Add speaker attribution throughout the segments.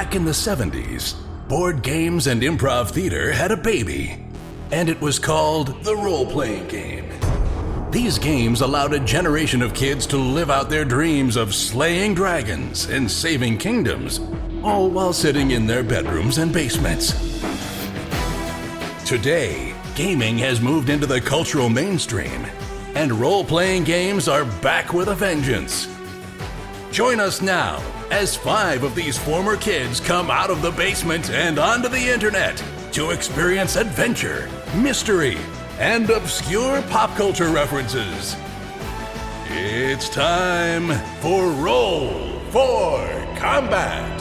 Speaker 1: Back in the 70s, board games and improv theater had a baby, and it was called the role-playing game. These games allowed a generation of kids to live out their dreams of slaying dragons and saving kingdoms, all while sitting in their bedrooms and basements. Today, gaming has moved into the cultural mainstream, and role-playing games are back with a vengeance. Join us now as 5 of these former kids come out of the basement and onto the internet to experience adventure, mystery, and obscure pop culture references. It's time for Roll for Combat!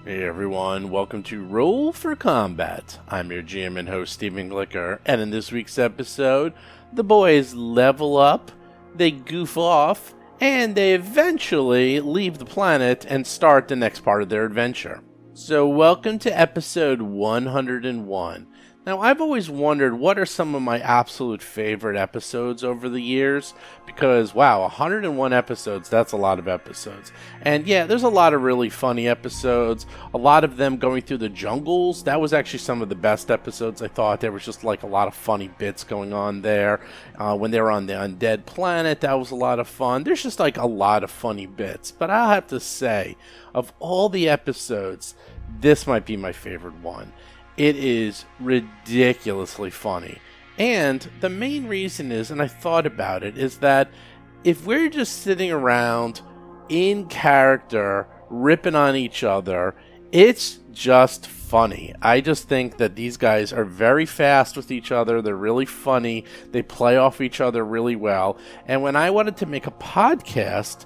Speaker 2: Hey everyone, welcome to Roll for Combat. I'm your GM and host Stephen Glicker, and in this week's episode, the boys level up, they goof off, and they eventually leave the planet and start the next part of their adventure. So welcome to episode 101. Now, I've always wondered what are some of my absolute favorite episodes over the years, because, wow, 101 episodes, that's a lot of episodes. And yeah, there's a lot of really funny episodes, a lot of them going through the jungles. That was actually some of the best episodes, I thought. There was just like a lot of funny bits going on there. When they were on the undead planet, that was a lot of fun. There's just like a lot of funny bits. But I'll have to say, of all the episodes, this might be my favorite one. It is ridiculously funny. And the main reason is, and I thought about it, is that if we're just sitting around in character, ripping on each other, it's just funny. I just think that these guys are very fast with each other. They're really funny. They play off each other really well. And when I wanted to make a podcast,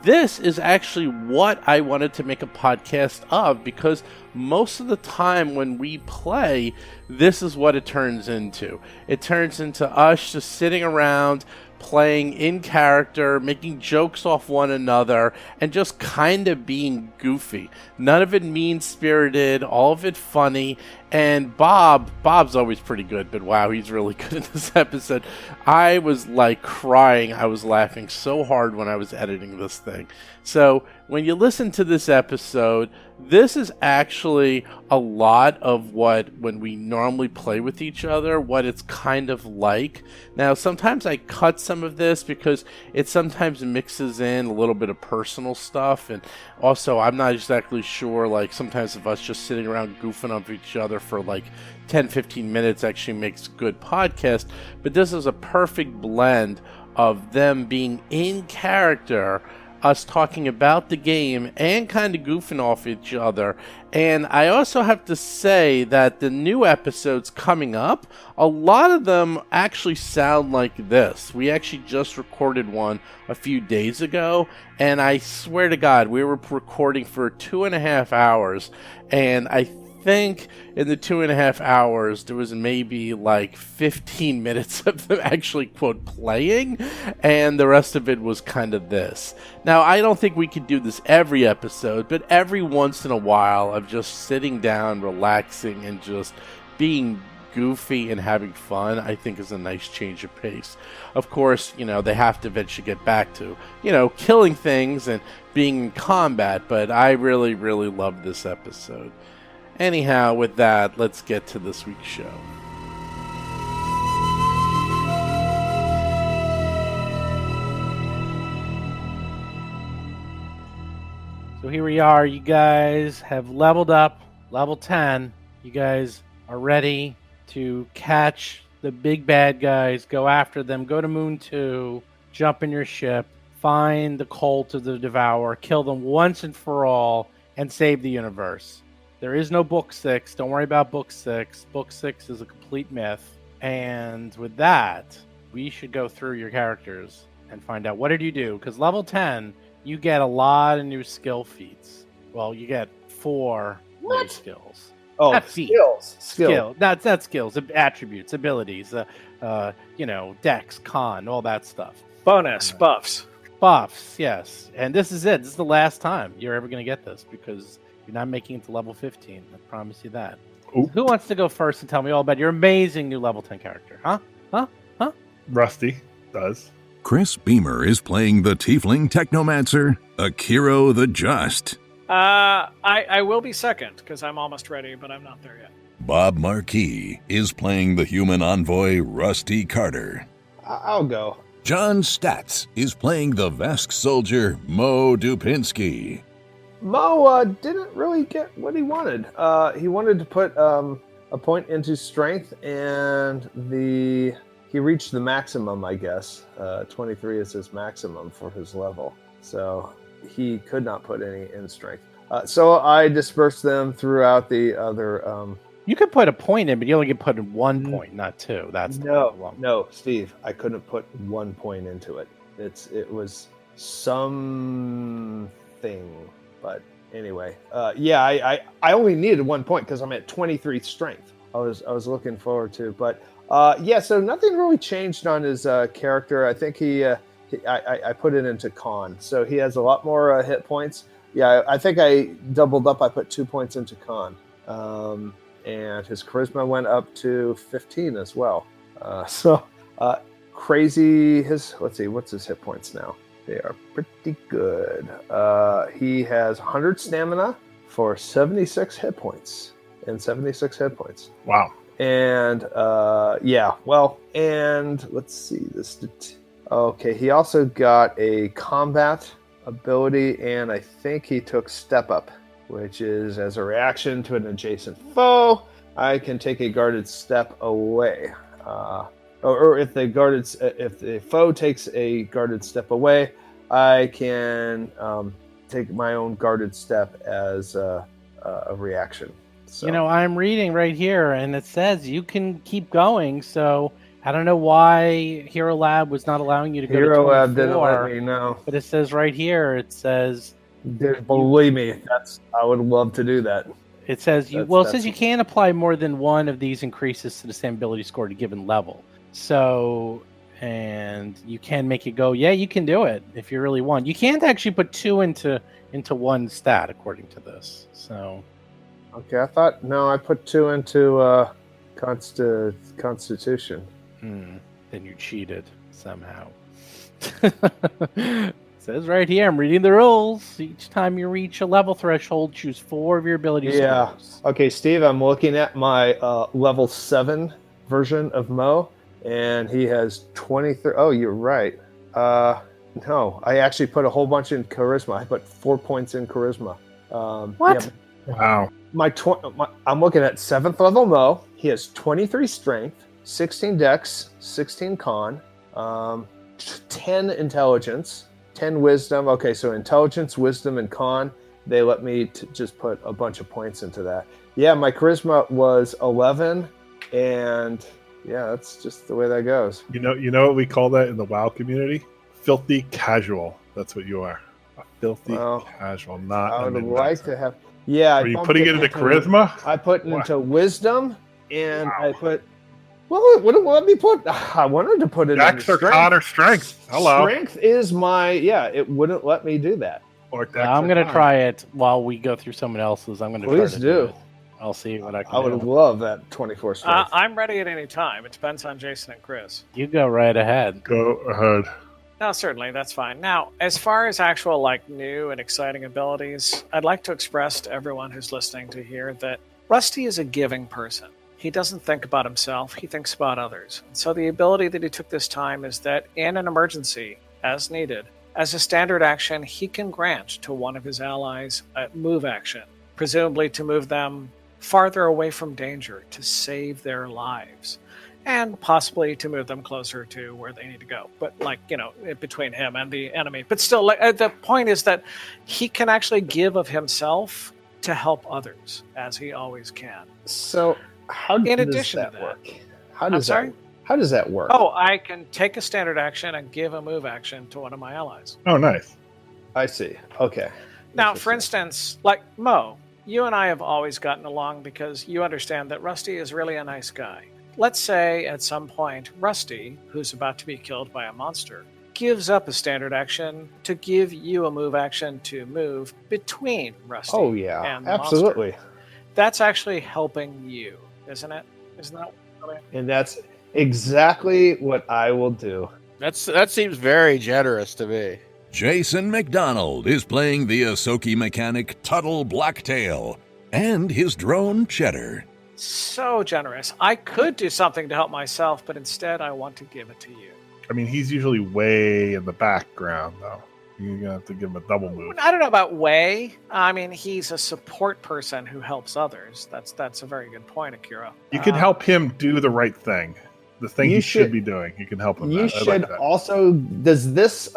Speaker 2: this is actually what I wanted to make a podcast of, because most of the time when we play, this is what it turns into. It turns into us just sitting around, playing in character, making jokes off one another, and just kind of being goofy. None of it mean-spirited, all of it funny. And Bob's always pretty good, but wow, he's really good in this episode. I was like crying. I was laughing so hard when I was editing this thing. So when you listen to this episode, this is actually a lot of when we normally play with each other, what it's kind of like. Now, sometimes I cut some of this because it sometimes mixes in a little bit of personal stuff. And also, I'm not exactly sure, like sometimes of us just sitting around goofing off each other for like 10-15 minutes actually makes a good podcast. But this is a perfect blend of them being in character, us talking about the game, and kind of goofing off each other. And I also have to say that the new episodes coming up, a lot of them actually sound like this. We actually just recorded one a few days ago, and I swear to God, we were recording for 2.5 hours, and I think in the 2.5 hours there was maybe like 15 minutes of them actually quote playing, and the rest of it was kind of this. Now, I don't think we could do this every episode, but every once in a while of just sitting down, relaxing, and just being goofy and having fun, I think is a nice change of pace. Of course, they have to eventually get back to, killing things and being in combat, but I really, really love this episode. Anyhow, with that, let's get to this week's show. So here we are. You guys have leveled up, level 10. You guys are ready to catch the big bad guys, go after them, go to Moon 2, jump in your ship, find the cult of the Devourer, kill them once and for all, and save the universe. There is no Book 6. Don't worry about Book 6. Book 6 is a complete myth. And with that, we should go through your characters and find out what did you do. Because level 10, you get a lot of new skill feats. Well, you get 4 new skills.
Speaker 3: Oh,
Speaker 2: not feats.
Speaker 3: Skill.
Speaker 2: Not skills, attributes, abilities, dex, con, all that stuff.
Speaker 3: Bonus, buffs.
Speaker 2: Buffs, yes. And this is it. This is the last time you're ever going to get this, because you're not making it to level 15. I promise you that.
Speaker 3: Ooh.
Speaker 2: Who wants to go first and tell me all about your amazing new level 10 character? Huh?
Speaker 4: Rusty. Does.
Speaker 1: Chris Beamer is playing the Tiefling Technomancer, Akiro the Just.
Speaker 3: I will be second, because I'm almost ready, but I'm not there yet.
Speaker 1: Bob Marquis is playing the human envoy, Rusty Carter.
Speaker 5: I'll go.
Speaker 1: John Statz is playing the Vesk soldier, Mo Dupinsky.
Speaker 5: Mo didn't really get what he wanted. He wanted to put a point into strength, and he reached the maximum, I guess. 23 is his maximum for his level. So he could not put any in strength. So I dispersed them throughout the other...
Speaker 2: You could put a point in, but you only can put in 1 point, not 2. That's the problem.
Speaker 5: No, Steve, I couldn't put 1 point into it. It was something, but anyway, I only needed 1 point because I'm at 23 strength. I was looking forward to, but so nothing really changed on his character. I think I put it into con, so he has a lot more hit points. Yeah, I think I doubled up. I put 2 points into con. And his charisma went up to 15 as well. Crazy. Let's see, what's his hit points now? They are pretty good. He has 100 stamina for 76 hit points.
Speaker 4: Wow.
Speaker 5: And and let's see this. Okay, he also got a combat ability, and I think he took Step Up, which is as a reaction to an adjacent foe, I can take a guarded step away. Or if the foe takes a guarded step away, I can take my own guarded step as a reaction. So.
Speaker 2: I'm reading right here, and it says you can keep going. So I don't know why Hero Lab was not allowing you to go to 24.
Speaker 5: Hero Lab didn't let me know.
Speaker 2: But it says right here, it says...
Speaker 5: Believe me, I would love to do that.
Speaker 2: It says you can't apply more than one of these increases to the same ability score at a given level. So, and you can make it go, yeah, you can do it if you really want. You can't actually put 2 into one stat according to this. So,
Speaker 5: okay, I put 2 into Constitution.
Speaker 2: Then you cheated somehow. Says right here, I'm reading the rules. Each time you reach a level threshold, choose 4 of your ability scores.
Speaker 5: Okay, Steve, I'm looking at my level 7 version of Mo, and he has 23. Oh, you're right. No, I actually put a whole bunch in charisma. I put 4 points in charisma.
Speaker 2: What?
Speaker 4: Wow.
Speaker 5: I'm looking at 7th level Mo. He has 23 strength, 16 dex, 16 con, 10 intelligence, 10 wisdom. Okay, so intelligence, wisdom, and con. They let me just put a bunch of points into that. Yeah, my charisma was 11, and yeah, that's just the way that goes.
Speaker 4: You know what we call that in the WoW community? Filthy casual. That's what you are. A filthy casual. Not.
Speaker 5: I would like to have. Yeah.
Speaker 4: Are you putting it into charisma?
Speaker 5: I put it into wisdom, and I put. Well, it wouldn't let me put. I wanted to put it in
Speaker 4: Dex or con or strength. Hello.
Speaker 5: Strength is my. Yeah, it wouldn't let me do that.
Speaker 4: Or Dex
Speaker 2: I'm going to try it while we go through someone else's. I'm going to
Speaker 5: Please do.
Speaker 2: It. I'll see what I can do.
Speaker 5: I would love that 24 strength.
Speaker 3: I'm ready at any time. It depends on Jason and Chris.
Speaker 2: You go right ahead.
Speaker 4: Go ahead.
Speaker 3: No, certainly, that's fine. Now, as far as actual new and exciting abilities, I'd like to express to everyone who's listening to hear that Rusty is a giving person. He doesn't think about himself, he thinks about others. And so the ability that he took this time is that in an emergency, as needed, as a standard action, he can grant to one of his allies a move action, presumably to move them farther away from danger, to save their lives, and possibly to move them closer to where they need to go. But between him and the enemy. But still, the point is that he can actually give of himself to help others, as he always can.
Speaker 5: So how does that work? How does that work?
Speaker 3: Oh, I can take a standard action and give a move action to one of my allies.
Speaker 4: Oh, nice.
Speaker 5: I see. Okay.
Speaker 3: Now, for instance, like Mo, you and I have always gotten along because you understand that Rusty is really a nice guy. Let's say at some point, Rusty, who's about to be killed by a monster, gives up a standard action to give you a move action to move between Rusty and the
Speaker 5: absolutely.
Speaker 3: monster. That's actually helping you, isn't it? Isn't that?
Speaker 5: And that's exactly what I will do.
Speaker 6: That seems very generous to me.
Speaker 1: Jason McDonald is playing the Ahsoki mechanic Tuttle Blacktail and his drone Cheddar.
Speaker 3: So generous. I could do something to help myself, but instead I want to give it to you.
Speaker 4: I mean, he's usually way in the background, though. You're going to have to give him a double move.
Speaker 3: I don't know about way. I mean, he's a support person who helps others. That's a very good point, Akira.
Speaker 4: You can help him do the right thing. The thing he should be doing. You can help him.
Speaker 5: You should also... Does this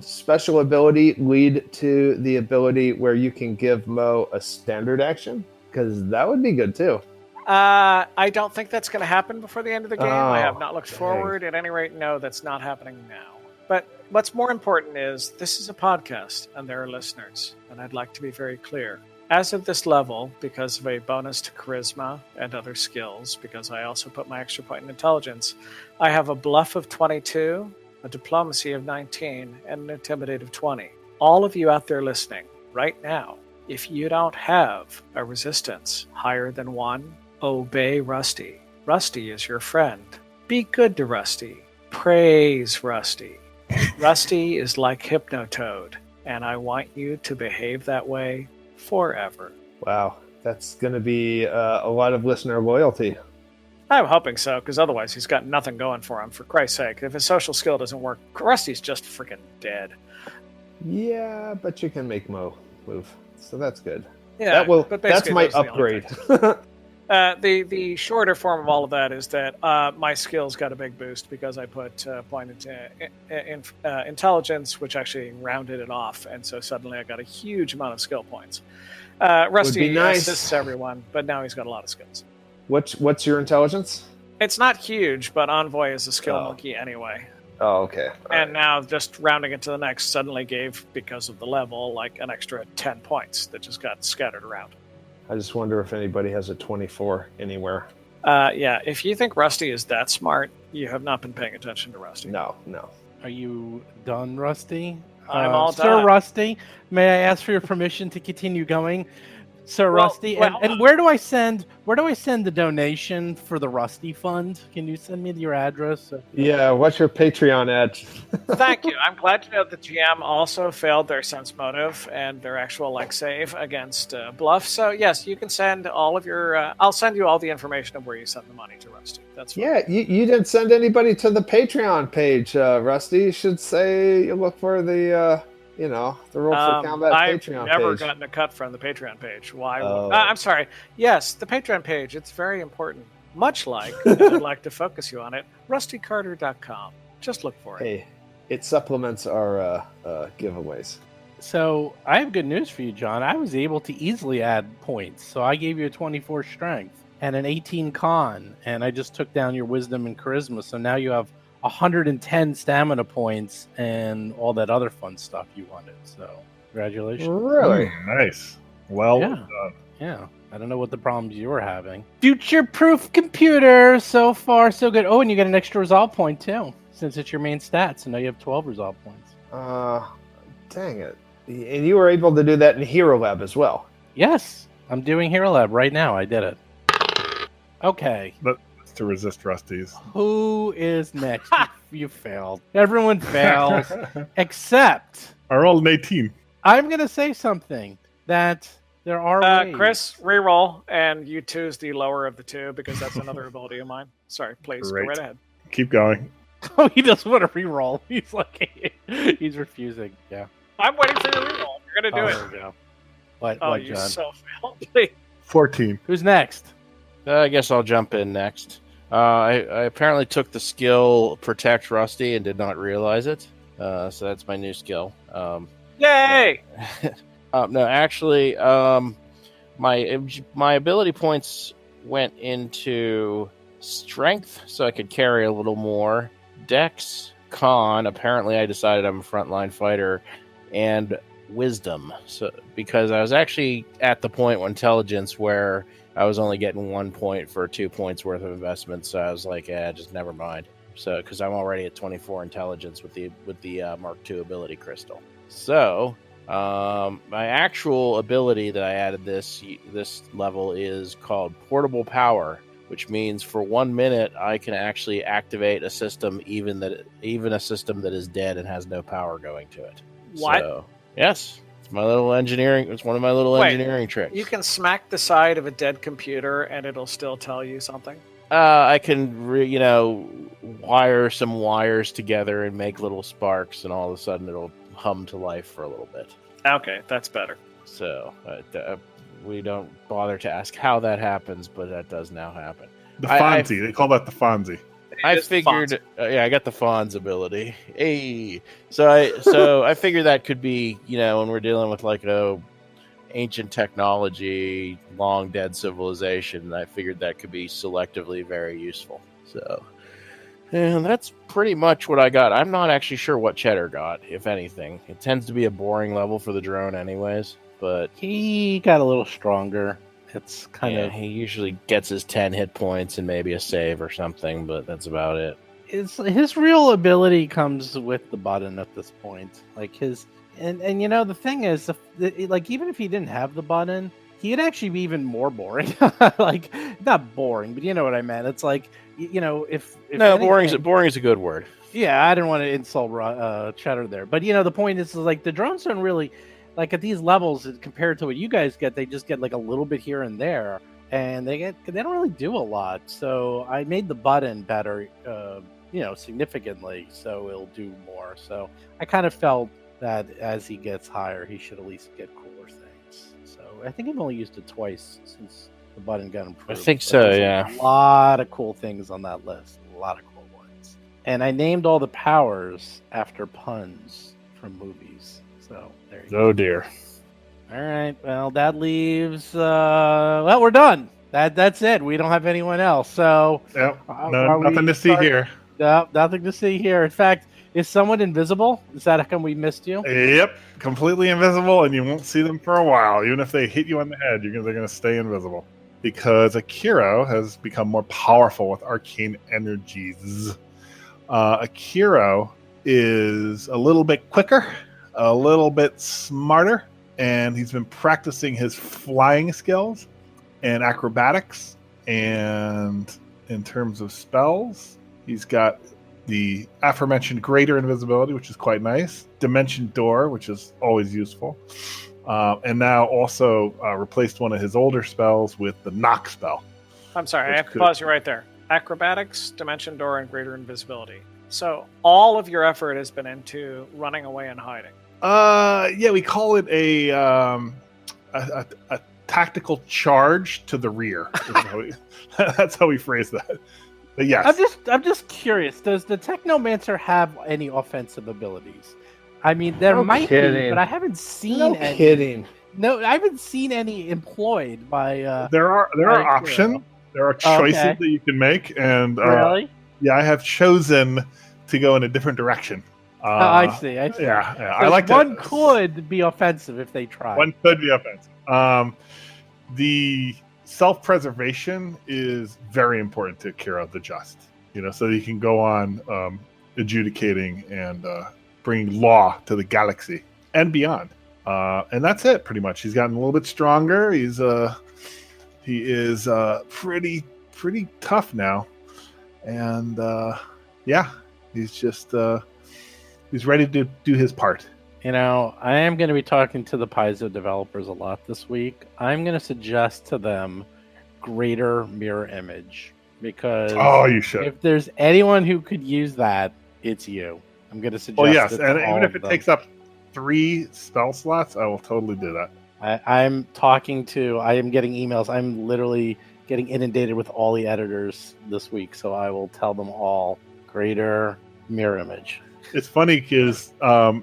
Speaker 5: special ability lead to the ability where you can give Mo a standard action? Because that would be good, too.
Speaker 3: I don't think that's going to happen before the end of the game. I have not looked forward. At any rate, no, that's not happening now. But what's more important is this is a podcast and there are listeners. And I'd like to be very clear. As of this level, because of a bonus to charisma and other skills, because I also put my extra point in intelligence, I have a bluff of 22, a diplomacy of 19, and an intimidate of 20. All of you out there listening right now, if you don't have a resistance higher than 1, obey Rusty. Rusty is your friend. Be good to Rusty. Praise Rusty. Rusty is like Hypnotoad, and I want you to behave that way forever.
Speaker 5: Wow, that's going to be a lot of listener loyalty.
Speaker 3: I'm hoping so, because otherwise he's got nothing going for him, for Christ's sake. If his social skill doesn't work, Rusty's just freaking dead.
Speaker 5: Yeah, but you can make Mo move, so that's good.
Speaker 3: Yeah,
Speaker 5: that's my upgrade.
Speaker 3: The shorter form of all of that is that my skills got a big boost because I put point into intelligence, which actually rounded it off, and so suddenly I got a huge amount of skill points. Rusty assists everyone, but now he's got a lot of skills.
Speaker 5: What's your intelligence?
Speaker 3: It's not huge, but Envoy is a skill monkey anyway.
Speaker 5: Oh, okay.
Speaker 3: Now just rounding it to the next suddenly gave, because of the level, like an extra 10 points that just got scattered around.
Speaker 5: I just wonder if anybody has a 24 anywhere.
Speaker 3: Yeah, if you think Rusty is that smart, you have not been paying attention to Rusty.
Speaker 5: No.
Speaker 2: Are you done, Rusty?
Speaker 3: I'm all done.
Speaker 2: Sir Rusty, may I ask for your permission to continue going? Sir Rusty, and where do I send the donation for the Rusty Fund? Can you send me your address?
Speaker 5: Yeah, what's your Patreon ad?
Speaker 3: Thank you. I'm glad to know the GM also failed their sense motive and their actual save against Bluff. So yes, you can send all of your. I'll send you all the information of where you send the money to Rusty. That's fine.
Speaker 5: Yeah. You didn't send anybody to the Patreon page, Rusty. You should say you look for the. The Roll for Combat Patreon page.
Speaker 3: I've never gotten a cut from the Patreon page. Why? I'm sorry. Yes, the Patreon page. It's very important. Much like, if I'd like to focus you on it, rustycarter.com. Just look for it.
Speaker 5: Hey, it supplements our giveaways.
Speaker 2: So I have good news for you, John. I was able to easily add points. So I gave you a 24 strength and an 18 con, and I just took down your wisdom and charisma. So now you have 110 stamina points and all that other fun stuff you wanted. So, congratulations.
Speaker 5: Really?
Speaker 4: Nice. Well done.
Speaker 2: Yeah. I don't know what the problems you were having. Future-proof computer. So far, so good. Oh, and you get an extra resolve point, too, since it's your main stat. So now you have 12 resolve points.
Speaker 5: Dang it. And you were able to do that in Hero Lab as well.
Speaker 2: Yes. I'm doing Hero Lab right now. I did it. Okay.
Speaker 4: But to resist Rusty's.
Speaker 2: Who is next? You failed. Everyone fails, except...
Speaker 4: I rolled an 18.
Speaker 2: I'm going to say something that there are ways.
Speaker 3: Chris, reroll, and you choose the lower of the two, because that's another ability of mine. Sorry, please,
Speaker 4: Great.
Speaker 3: Go right ahead.
Speaker 4: Keep going.
Speaker 2: Oh, he doesn't want to reroll. He's like, he's refusing. Yeah.
Speaker 3: I'm waiting for your reroll. You're going to do it.
Speaker 2: There we go. What,
Speaker 3: you
Speaker 2: John?
Speaker 3: so failed.
Speaker 4: 14.
Speaker 2: Who's next?
Speaker 6: I guess I'll jump in next. I apparently took the skill Protect Rusty and did not realize it. So that's my new skill.
Speaker 3: Yay!
Speaker 6: No, actually, my ability points went into Strength, so I could carry a little more. Dex, Con. Apparently, I decided I'm a frontline fighter, and Wisdom. So because I was actually at the point with Intelligence where I was only getting 1 point for 2 points worth of investment, so I was like, just never mind. So, because I'm already at 24 intelligence with the Mark II ability crystal. So, my actual ability that I added this level is called Portable Power, which means for 1 minute I can actually activate a system, even a system that is dead and has no power going to it.
Speaker 3: What?
Speaker 6: So, yes, it's my little engineering. It's one of my little engineering tricks.
Speaker 3: You can smack the side of a dead computer and it'll still tell you something?
Speaker 6: I can, wire some wires together and make little sparks, and all of a sudden it'll hum to life for a little bit.
Speaker 3: Okay, that's better.
Speaker 6: So we don't bother to ask how that happens, but that does now happen.
Speaker 4: The Fonzie. They call that the Fonzie.
Speaker 6: I figured, I got the Fonz ability. Hey, so I figured that could be, when we're dealing with like ancient technology, long dead civilization, I figured that could be selectively very useful. So, and that's pretty much what I got. I'm not actually sure what Cheddar got, if anything. It tends to be a boring level for the drone anyways, but
Speaker 2: He got a little stronger. It's kind of
Speaker 6: he usually gets his 10 hit points and maybe a save or something, but that's about it.
Speaker 2: his real ability comes with the button at this point. Like his and the thing is, like even if he didn't have the button, he'd actually be even more boring. Like not boring, but you know what I meant. It's like if
Speaker 6: no,
Speaker 2: anything,
Speaker 6: boring is a good word.
Speaker 2: Yeah, I didn't want to insult Cheddar there, but the point is like the drones don't really like at these levels compared to what you guys get. They just get like a little bit here and there, and they don't really do a lot. So I made the button better, significantly, so it'll do more. So I kind of felt that as he gets higher, he should at least get cooler things. So I think I've only used it twice since the button got improved.
Speaker 6: I think so, yeah.
Speaker 2: A lot of cool things on that list. A lot of cool ones. And I named all the powers after puns from movies. So there you go.
Speaker 4: Oh dear.
Speaker 2: All right. Well, that leaves. We're done. That's it. We don't have anyone else. So
Speaker 4: Yep. No, nothing to see here.
Speaker 2: No, nothing to see here. In fact, is someone invisible? Is that how come we missed you?
Speaker 4: Yep. Completely invisible, and you won't see them for a while. Even if they hit you on the head, they're going to stay invisible. Because Akiro has become more powerful with arcane energies. Akiro is a little bit quicker, a little bit smarter, and he's been practicing his flying skills and acrobatics. And in terms of spells, he's got the aforementioned greater invisibility, which is quite nice. Dimension Door, which is always useful. And now also replaced one of his older spells with the knock spell.
Speaker 3: I'm sorry, I have to pause you right there. Acrobatics, Dimension Door, and Greater Invisibility. So all of your effort has been into running away and hiding.
Speaker 4: Yeah, we call it a tactical charge to the rear. That's how we phrase that. But yes.
Speaker 2: I'm just curious. Does the Technomancer have any offensive abilities? I mean, there might be, but I haven't seen any.
Speaker 5: Kidding.
Speaker 2: No, I haven't seen any employed by.
Speaker 4: There are options. There are choices that you can make, and
Speaker 2: really,
Speaker 4: yeah, I have chosen to go in a different direction.
Speaker 2: I see.
Speaker 4: Yeah,
Speaker 2: So
Speaker 4: I like
Speaker 2: one could be offensive if they try.
Speaker 4: One could be offensive. The self-preservation is very important to Kira the Just. So you can go on adjudicating and bringing law to the galaxy and beyond. And that's it, pretty much. He's gotten a little bit stronger. He is pretty tough now, and he's just he's ready to do his part.
Speaker 2: I am going to be talking to the Paizo developers a lot this week. I'm going to suggest to them greater mirror image because
Speaker 4: you should.
Speaker 2: If there's anyone who could use that, it's you. I'm going to suggest.
Speaker 4: Well, yes,
Speaker 2: it
Speaker 4: and even if it takes up 3 spell slots, I will totally do that.
Speaker 2: I am getting emails. I'm literally getting inundated with all the editors this week, so I will tell them all greater mirror image.
Speaker 4: It's funny because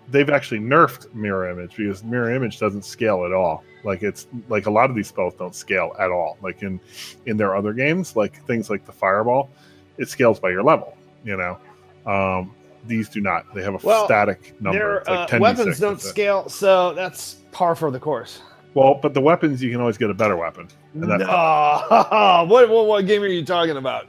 Speaker 4: they've actually nerfed mirror image because mirror image doesn't scale at all. Like it's like a lot of these spells don't scale at all. Like in their other games, like things like the fireball, it scales by your level. These do not. They have a static number. It's like 10d6,
Speaker 5: weapons don't scale, so that's par for the course.
Speaker 4: Well, but the weapons, you can always get a better weapon. And that's
Speaker 5: what game are you talking about?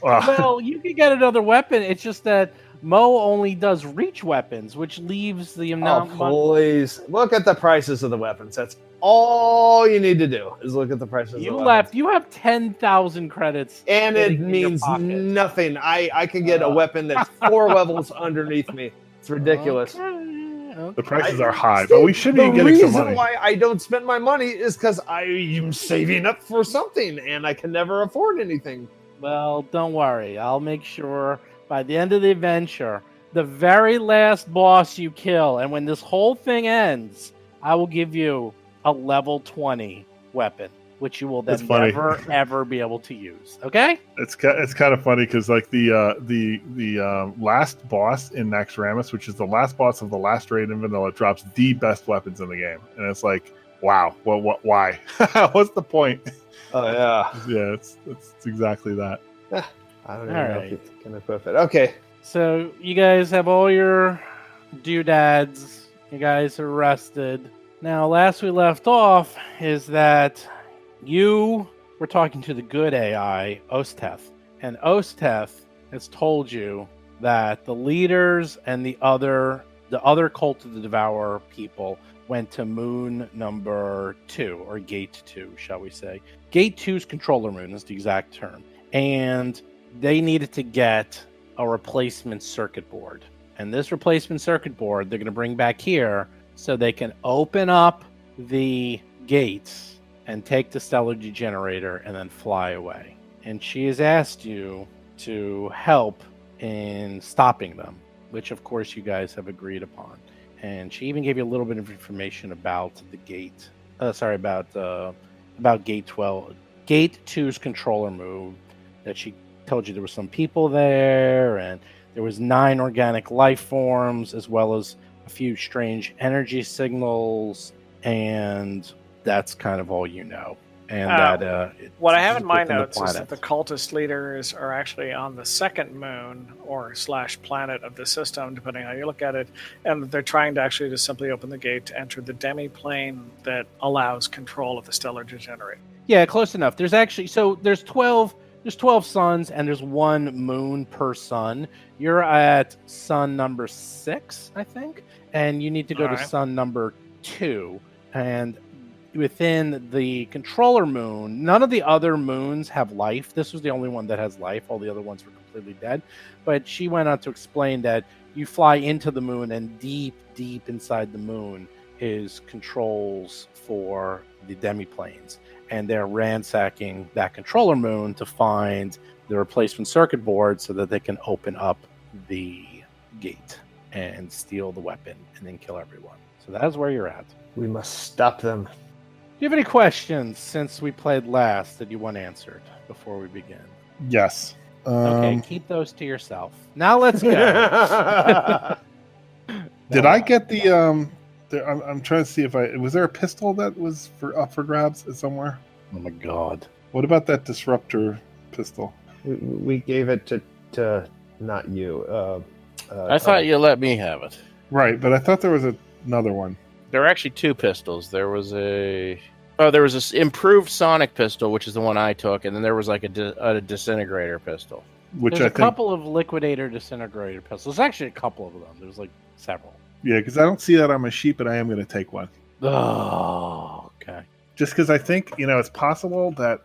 Speaker 2: Well, you can get another weapon. It's just that Mo only does reach weapons, which leaves the amount.
Speaker 5: Please look at the prices of the weapons. That's all you need to do is look at the prices of the weapons.
Speaker 2: You have 10,000 credits,
Speaker 5: and it
Speaker 2: sitting in your
Speaker 5: means
Speaker 2: pocket.
Speaker 5: nothing. I can get a weapon that's 4 levels underneath me. It's ridiculous.
Speaker 2: Okay.
Speaker 4: The prices are high, but we should be getting some money.
Speaker 5: The reason why I don't spend my money is because I'm saving up for something, and I can never afford anything.
Speaker 2: Well, don't worry. I'll make sure by the end of the adventure, the very last boss you kill, and when this whole thing ends, I will give you a level 20 weapon, which you will then never ever be able to use. Okay?
Speaker 4: It's kind of funny because like the last boss in Naxxramas, which is the last boss of the last raid in Vanilla, drops the best weapons in the game, and it's like, wow, well, why? What's the point?
Speaker 5: Oh yeah,
Speaker 4: yeah, it's exactly that.
Speaker 5: I don't even know if you can equip it. Okay,
Speaker 2: so you guys have all your doodads. You guys are rested. Now, last we left off is that you were talking to the good AI, Osteth, and Osteth has told you that the leaders and the other Cult of the Devourer people went to moon number 2, or gate 2, shall we say. Gate 2's controller moon is the exact term. And they needed to get a replacement circuit board. And this replacement circuit board they're going to bring back here so they can open up the gates and take the stellar degenerator and then fly away. And she has asked you to help in stopping them, which of course you guys have agreed upon. And she even gave you a little bit of information about the gate. About gate 12, gate 2's controller move. That she told you there were some people there, and there was 9 organic life forms, as well as a few strange energy signals, and that's kind of all you know. And
Speaker 3: what I have in my notes is that the cultist leaders are actually on the second moon or / planet of the system, depending on how you look at it, and they're trying to actually just simply open the gate to enter the demi-plane that allows control of the stellar degenerator.
Speaker 2: Yeah, close enough. There's 12 suns, and there's 1 moon per sun. You're at sun number 6, I think, and you need to go to sun number 2. And within the controller moon, none of the other moons have life. This was the only one that has life. All the other ones were completely dead. But she went on to explain that you fly into the moon, and deep, deep inside the moon is controls for the demiplanes. And they're ransacking that controller moon to find the replacement circuit board so that they can open up the gate and steal the weapon and then kill everyone. So that's where you're at.
Speaker 5: We must stop them.
Speaker 2: Do you have any questions since we played last that you want answered before we begin?
Speaker 4: Yes.
Speaker 2: Okay, keep those to yourself. Now let's go.
Speaker 4: Did I get the I'm trying to see if was there a pistol that was up for grabs somewhere?
Speaker 2: Oh my god!
Speaker 4: What about that disruptor pistol?
Speaker 5: We gave it to not you.
Speaker 6: I thought you let me have it.
Speaker 4: Right, but I thought there was another one.
Speaker 6: There were actually 2 pistols. There was this improved sonic pistol, which is the one I took, and then there was like a disintegrator pistol.
Speaker 2: There's a couple of liquidator disintegrator pistols. There's actually a couple of them. There's like several.
Speaker 4: Yeah, because I don't see that on my sheet, but I am going to take one.
Speaker 2: Oh, okay.
Speaker 4: Just because I think, it's possible that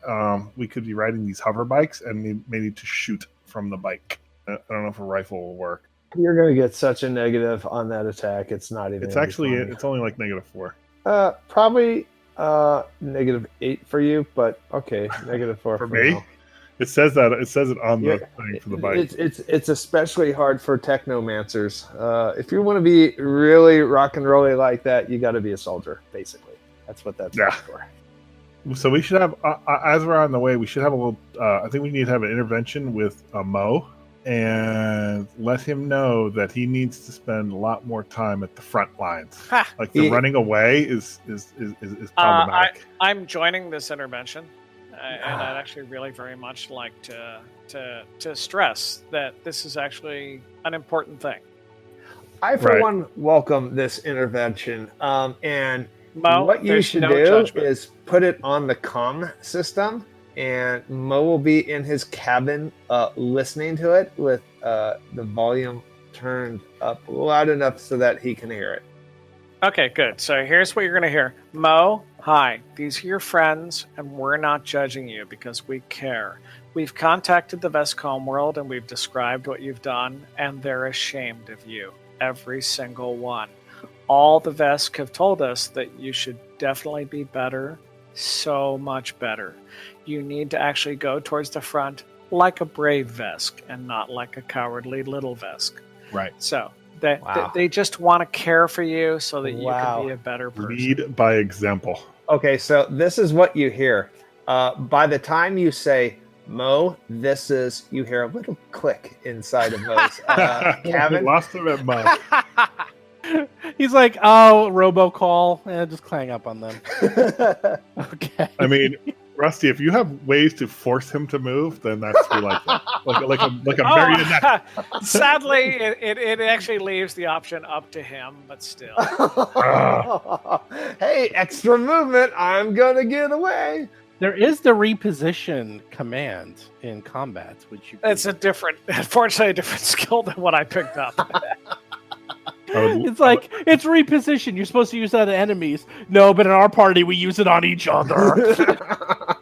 Speaker 4: we could be riding these hover bikes and we may need to shoot from the bike. I don't know if a rifle will work.
Speaker 5: You're going to get such a negative on that attack. It's not even.
Speaker 4: It's actually, it's only like -4.
Speaker 5: Probably -8 for you, but okay, -4 for
Speaker 4: me.
Speaker 5: Now.
Speaker 4: It says that. It says it on the thing for the bike.
Speaker 5: It's especially hard for technomancers. If you want to be really rock and rolly like that, you got to be a soldier. Basically, that's what that's for.
Speaker 4: So we should have, as we're on the way, we should have a little. I think we need to have an intervention with Mo and let him know that he needs to spend a lot more time at the front lines. Like the running away is problematic.
Speaker 3: I'm joining this intervention. And I'd actually really very much like to stress that this is actually an important thing.
Speaker 5: I, for one, welcome this intervention. And
Speaker 3: Mo,
Speaker 5: what you should do is put it on the comm system, and Mo will be in his cabin listening to it with the volume turned up loud enough so that he can hear it.
Speaker 3: Okay, good. So here's what you're going to hear. Mo, hi. These are your friends, and we're not judging you because we care. We've contacted the Vescom world, and we've described what you've done, and they're ashamed of you. Every single one. All the Vesk have told us that you should definitely be better, so much better. You need to actually go towards the front like a brave Vesk and not like a cowardly little Vesk.
Speaker 4: Right.
Speaker 3: So
Speaker 5: Wow.
Speaker 3: they just want to care for you so that you
Speaker 5: Wow.
Speaker 3: can be a better person.
Speaker 4: Lead by example.
Speaker 5: Okay, so this is what you hear. By the time you say, Mo, you hear a little click inside of Mo's. Kevin?
Speaker 4: Lost him at Mo.
Speaker 2: He's like, oh, robocall. Just clang up on them. Okay.
Speaker 4: I mean, Rusty, if you have ways to force him to move, then that's we like that. Like a marionette.
Speaker 3: Sadly, it actually leaves the option up to him, but still.
Speaker 5: Hey, extra movement. I'm going to get away.
Speaker 2: There is the reposition command in combat, which you
Speaker 3: It's unfortunately a different skill than what I picked up.
Speaker 2: It's like, it's reposition. You're supposed to use that on enemies. No, but in our party, we use it on each other.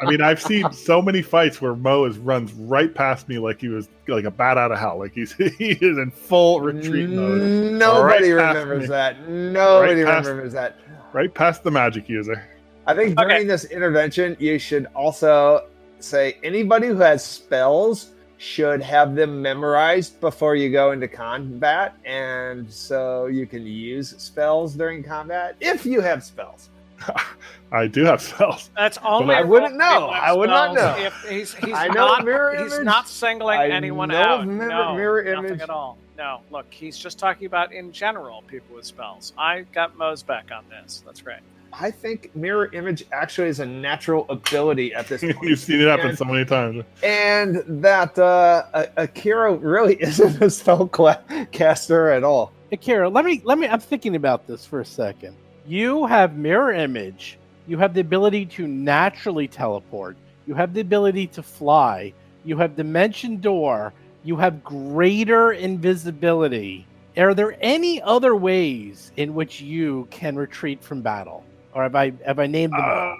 Speaker 4: I mean, I've seen so many fights where Mo runs right past me like he was like a bat out of hell. Like he is in full retreat mode.
Speaker 5: Nobody
Speaker 4: Right past
Speaker 5: remembers
Speaker 4: me.
Speaker 5: that. Nobody
Speaker 4: Right past-
Speaker 5: remembers that.
Speaker 4: Right past the magic user.
Speaker 5: I think during this intervention, you should also say anybody who has spells should have them memorized before you go into combat, and so you can use spells during combat if you have spells.
Speaker 4: I do have spells.
Speaker 3: That's only.
Speaker 5: I wouldn't know. I would not know.
Speaker 3: If he's
Speaker 5: I know
Speaker 3: not.
Speaker 5: mirror
Speaker 3: He's
Speaker 5: image.
Speaker 3: not singling
Speaker 5: I
Speaker 3: anyone
Speaker 5: know
Speaker 3: out.
Speaker 5: of
Speaker 3: No,
Speaker 5: mirror
Speaker 3: nothing
Speaker 5: image.
Speaker 3: at all. No, look, he's just talking about in general people with spells. I got Mo's back on this. That's great.
Speaker 5: I think mirror image actually is a natural ability at this point.
Speaker 4: You've seen it happen
Speaker 5: And-
Speaker 4: so many times.
Speaker 5: And that Akira really isn't a spell caster at all.
Speaker 2: Akira, let me. I'm thinking about this for a second. You have mirror image. You have the ability to naturally teleport. You have the ability to fly. You have dimension door. You have greater invisibility. Are there any other ways in which you can retreat from battle? Or have I named them all?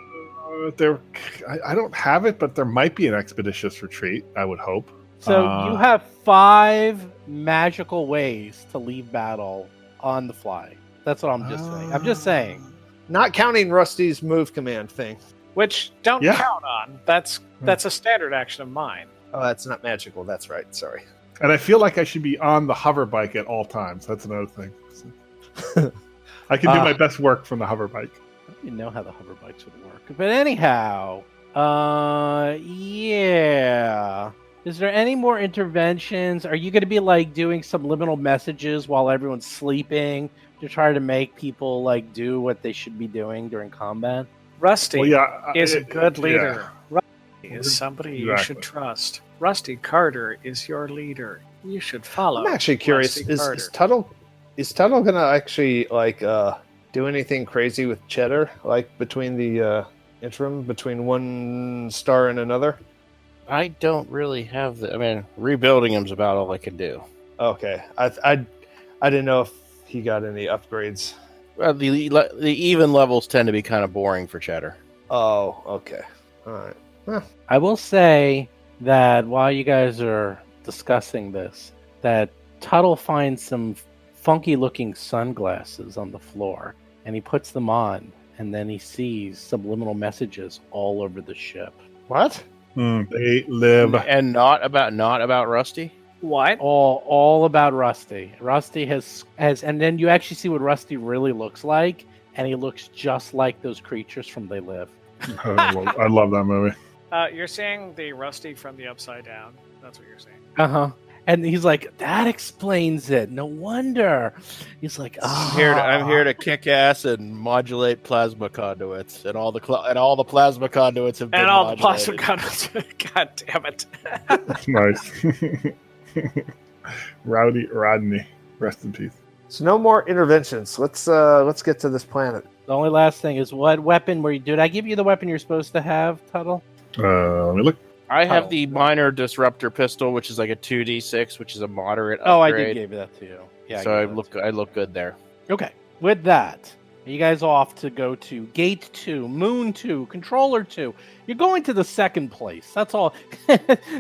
Speaker 4: I don't have it, but there might be an expeditious retreat, I would hope.
Speaker 2: So you have 5 magical ways to leave battle on the fly. That's what I'm just saying. I'm just saying.
Speaker 5: Not counting Rusty's move command thing.
Speaker 3: Which don't
Speaker 4: Yeah.
Speaker 3: count on. That's a standard action of mine.
Speaker 5: Oh, that's not magical. That's right. Sorry.
Speaker 4: And I feel like I should be on the hover bike at all times. That's another thing. So- I can do my best work from the hover bike.
Speaker 2: I don't even know how the hover bikes would work. But anyhow, yeah. Is there any more interventions? Are you going to be like doing subliminal messages while everyone's sleeping to try to make people like do what they should be doing during combat?
Speaker 3: Rusty
Speaker 4: Well, yeah,
Speaker 3: is a good
Speaker 4: yeah.
Speaker 3: leader. Rusty is somebody you should
Speaker 4: Exactly.
Speaker 3: trust. Rusty Carter is your leader. You should follow.
Speaker 5: I'm actually curious.
Speaker 3: Rusty
Speaker 5: Is
Speaker 3: Carter.
Speaker 5: Tuttle gonna actually like do anything crazy with Cheddar, like between the interim between one star and another?
Speaker 6: I don't really have the. I mean, rebuilding him's about all I can do.
Speaker 5: Okay, I didn't know if he got any upgrades.
Speaker 6: Well, the even levels tend to be kind of boring for Cheddar.
Speaker 5: Oh, okay, all right.
Speaker 2: I will say that while you guys are discussing this, that Tuttle finds some funky looking sunglasses on the floor and he puts them on and then he sees subliminal messages all over the ship.
Speaker 5: What?
Speaker 4: They live.
Speaker 6: And not about Rusty.
Speaker 3: What?
Speaker 2: All about Rusty. Rusty has and then you actually see what Rusty really looks like, and he looks just like those creatures from They Live.
Speaker 4: I love that movie.
Speaker 3: You're seeing the Rusty from the Upside Down. That's what you're saying.
Speaker 2: Uh-huh. And he's like, that explains it. No wonder. He's like,
Speaker 6: I'm here to kick ass and modulate plasma conduits, and all the plasma conduits have been
Speaker 3: And all the plasma
Speaker 6: modulated.
Speaker 3: conduits. God damn it.
Speaker 4: Nice. Rowdy Rodney. Rest in peace.
Speaker 5: So no more interventions. Let's get to this planet.
Speaker 2: The only last thing is, what weapon were you? Did I give you the weapon you're supposed to have, Tuttle?
Speaker 4: Let me look.
Speaker 6: I have
Speaker 2: tunnel.
Speaker 6: the minor disruptor pistol, which is like a 2d6, which is a moderate
Speaker 2: Oh, I
Speaker 6: upgrade.
Speaker 2: did give that to you. Yeah.
Speaker 6: So I look good there.
Speaker 2: Okay. With that, you guys off to go to Gate 2, Moon 2, Controller 2. You're going to the second place. That's all.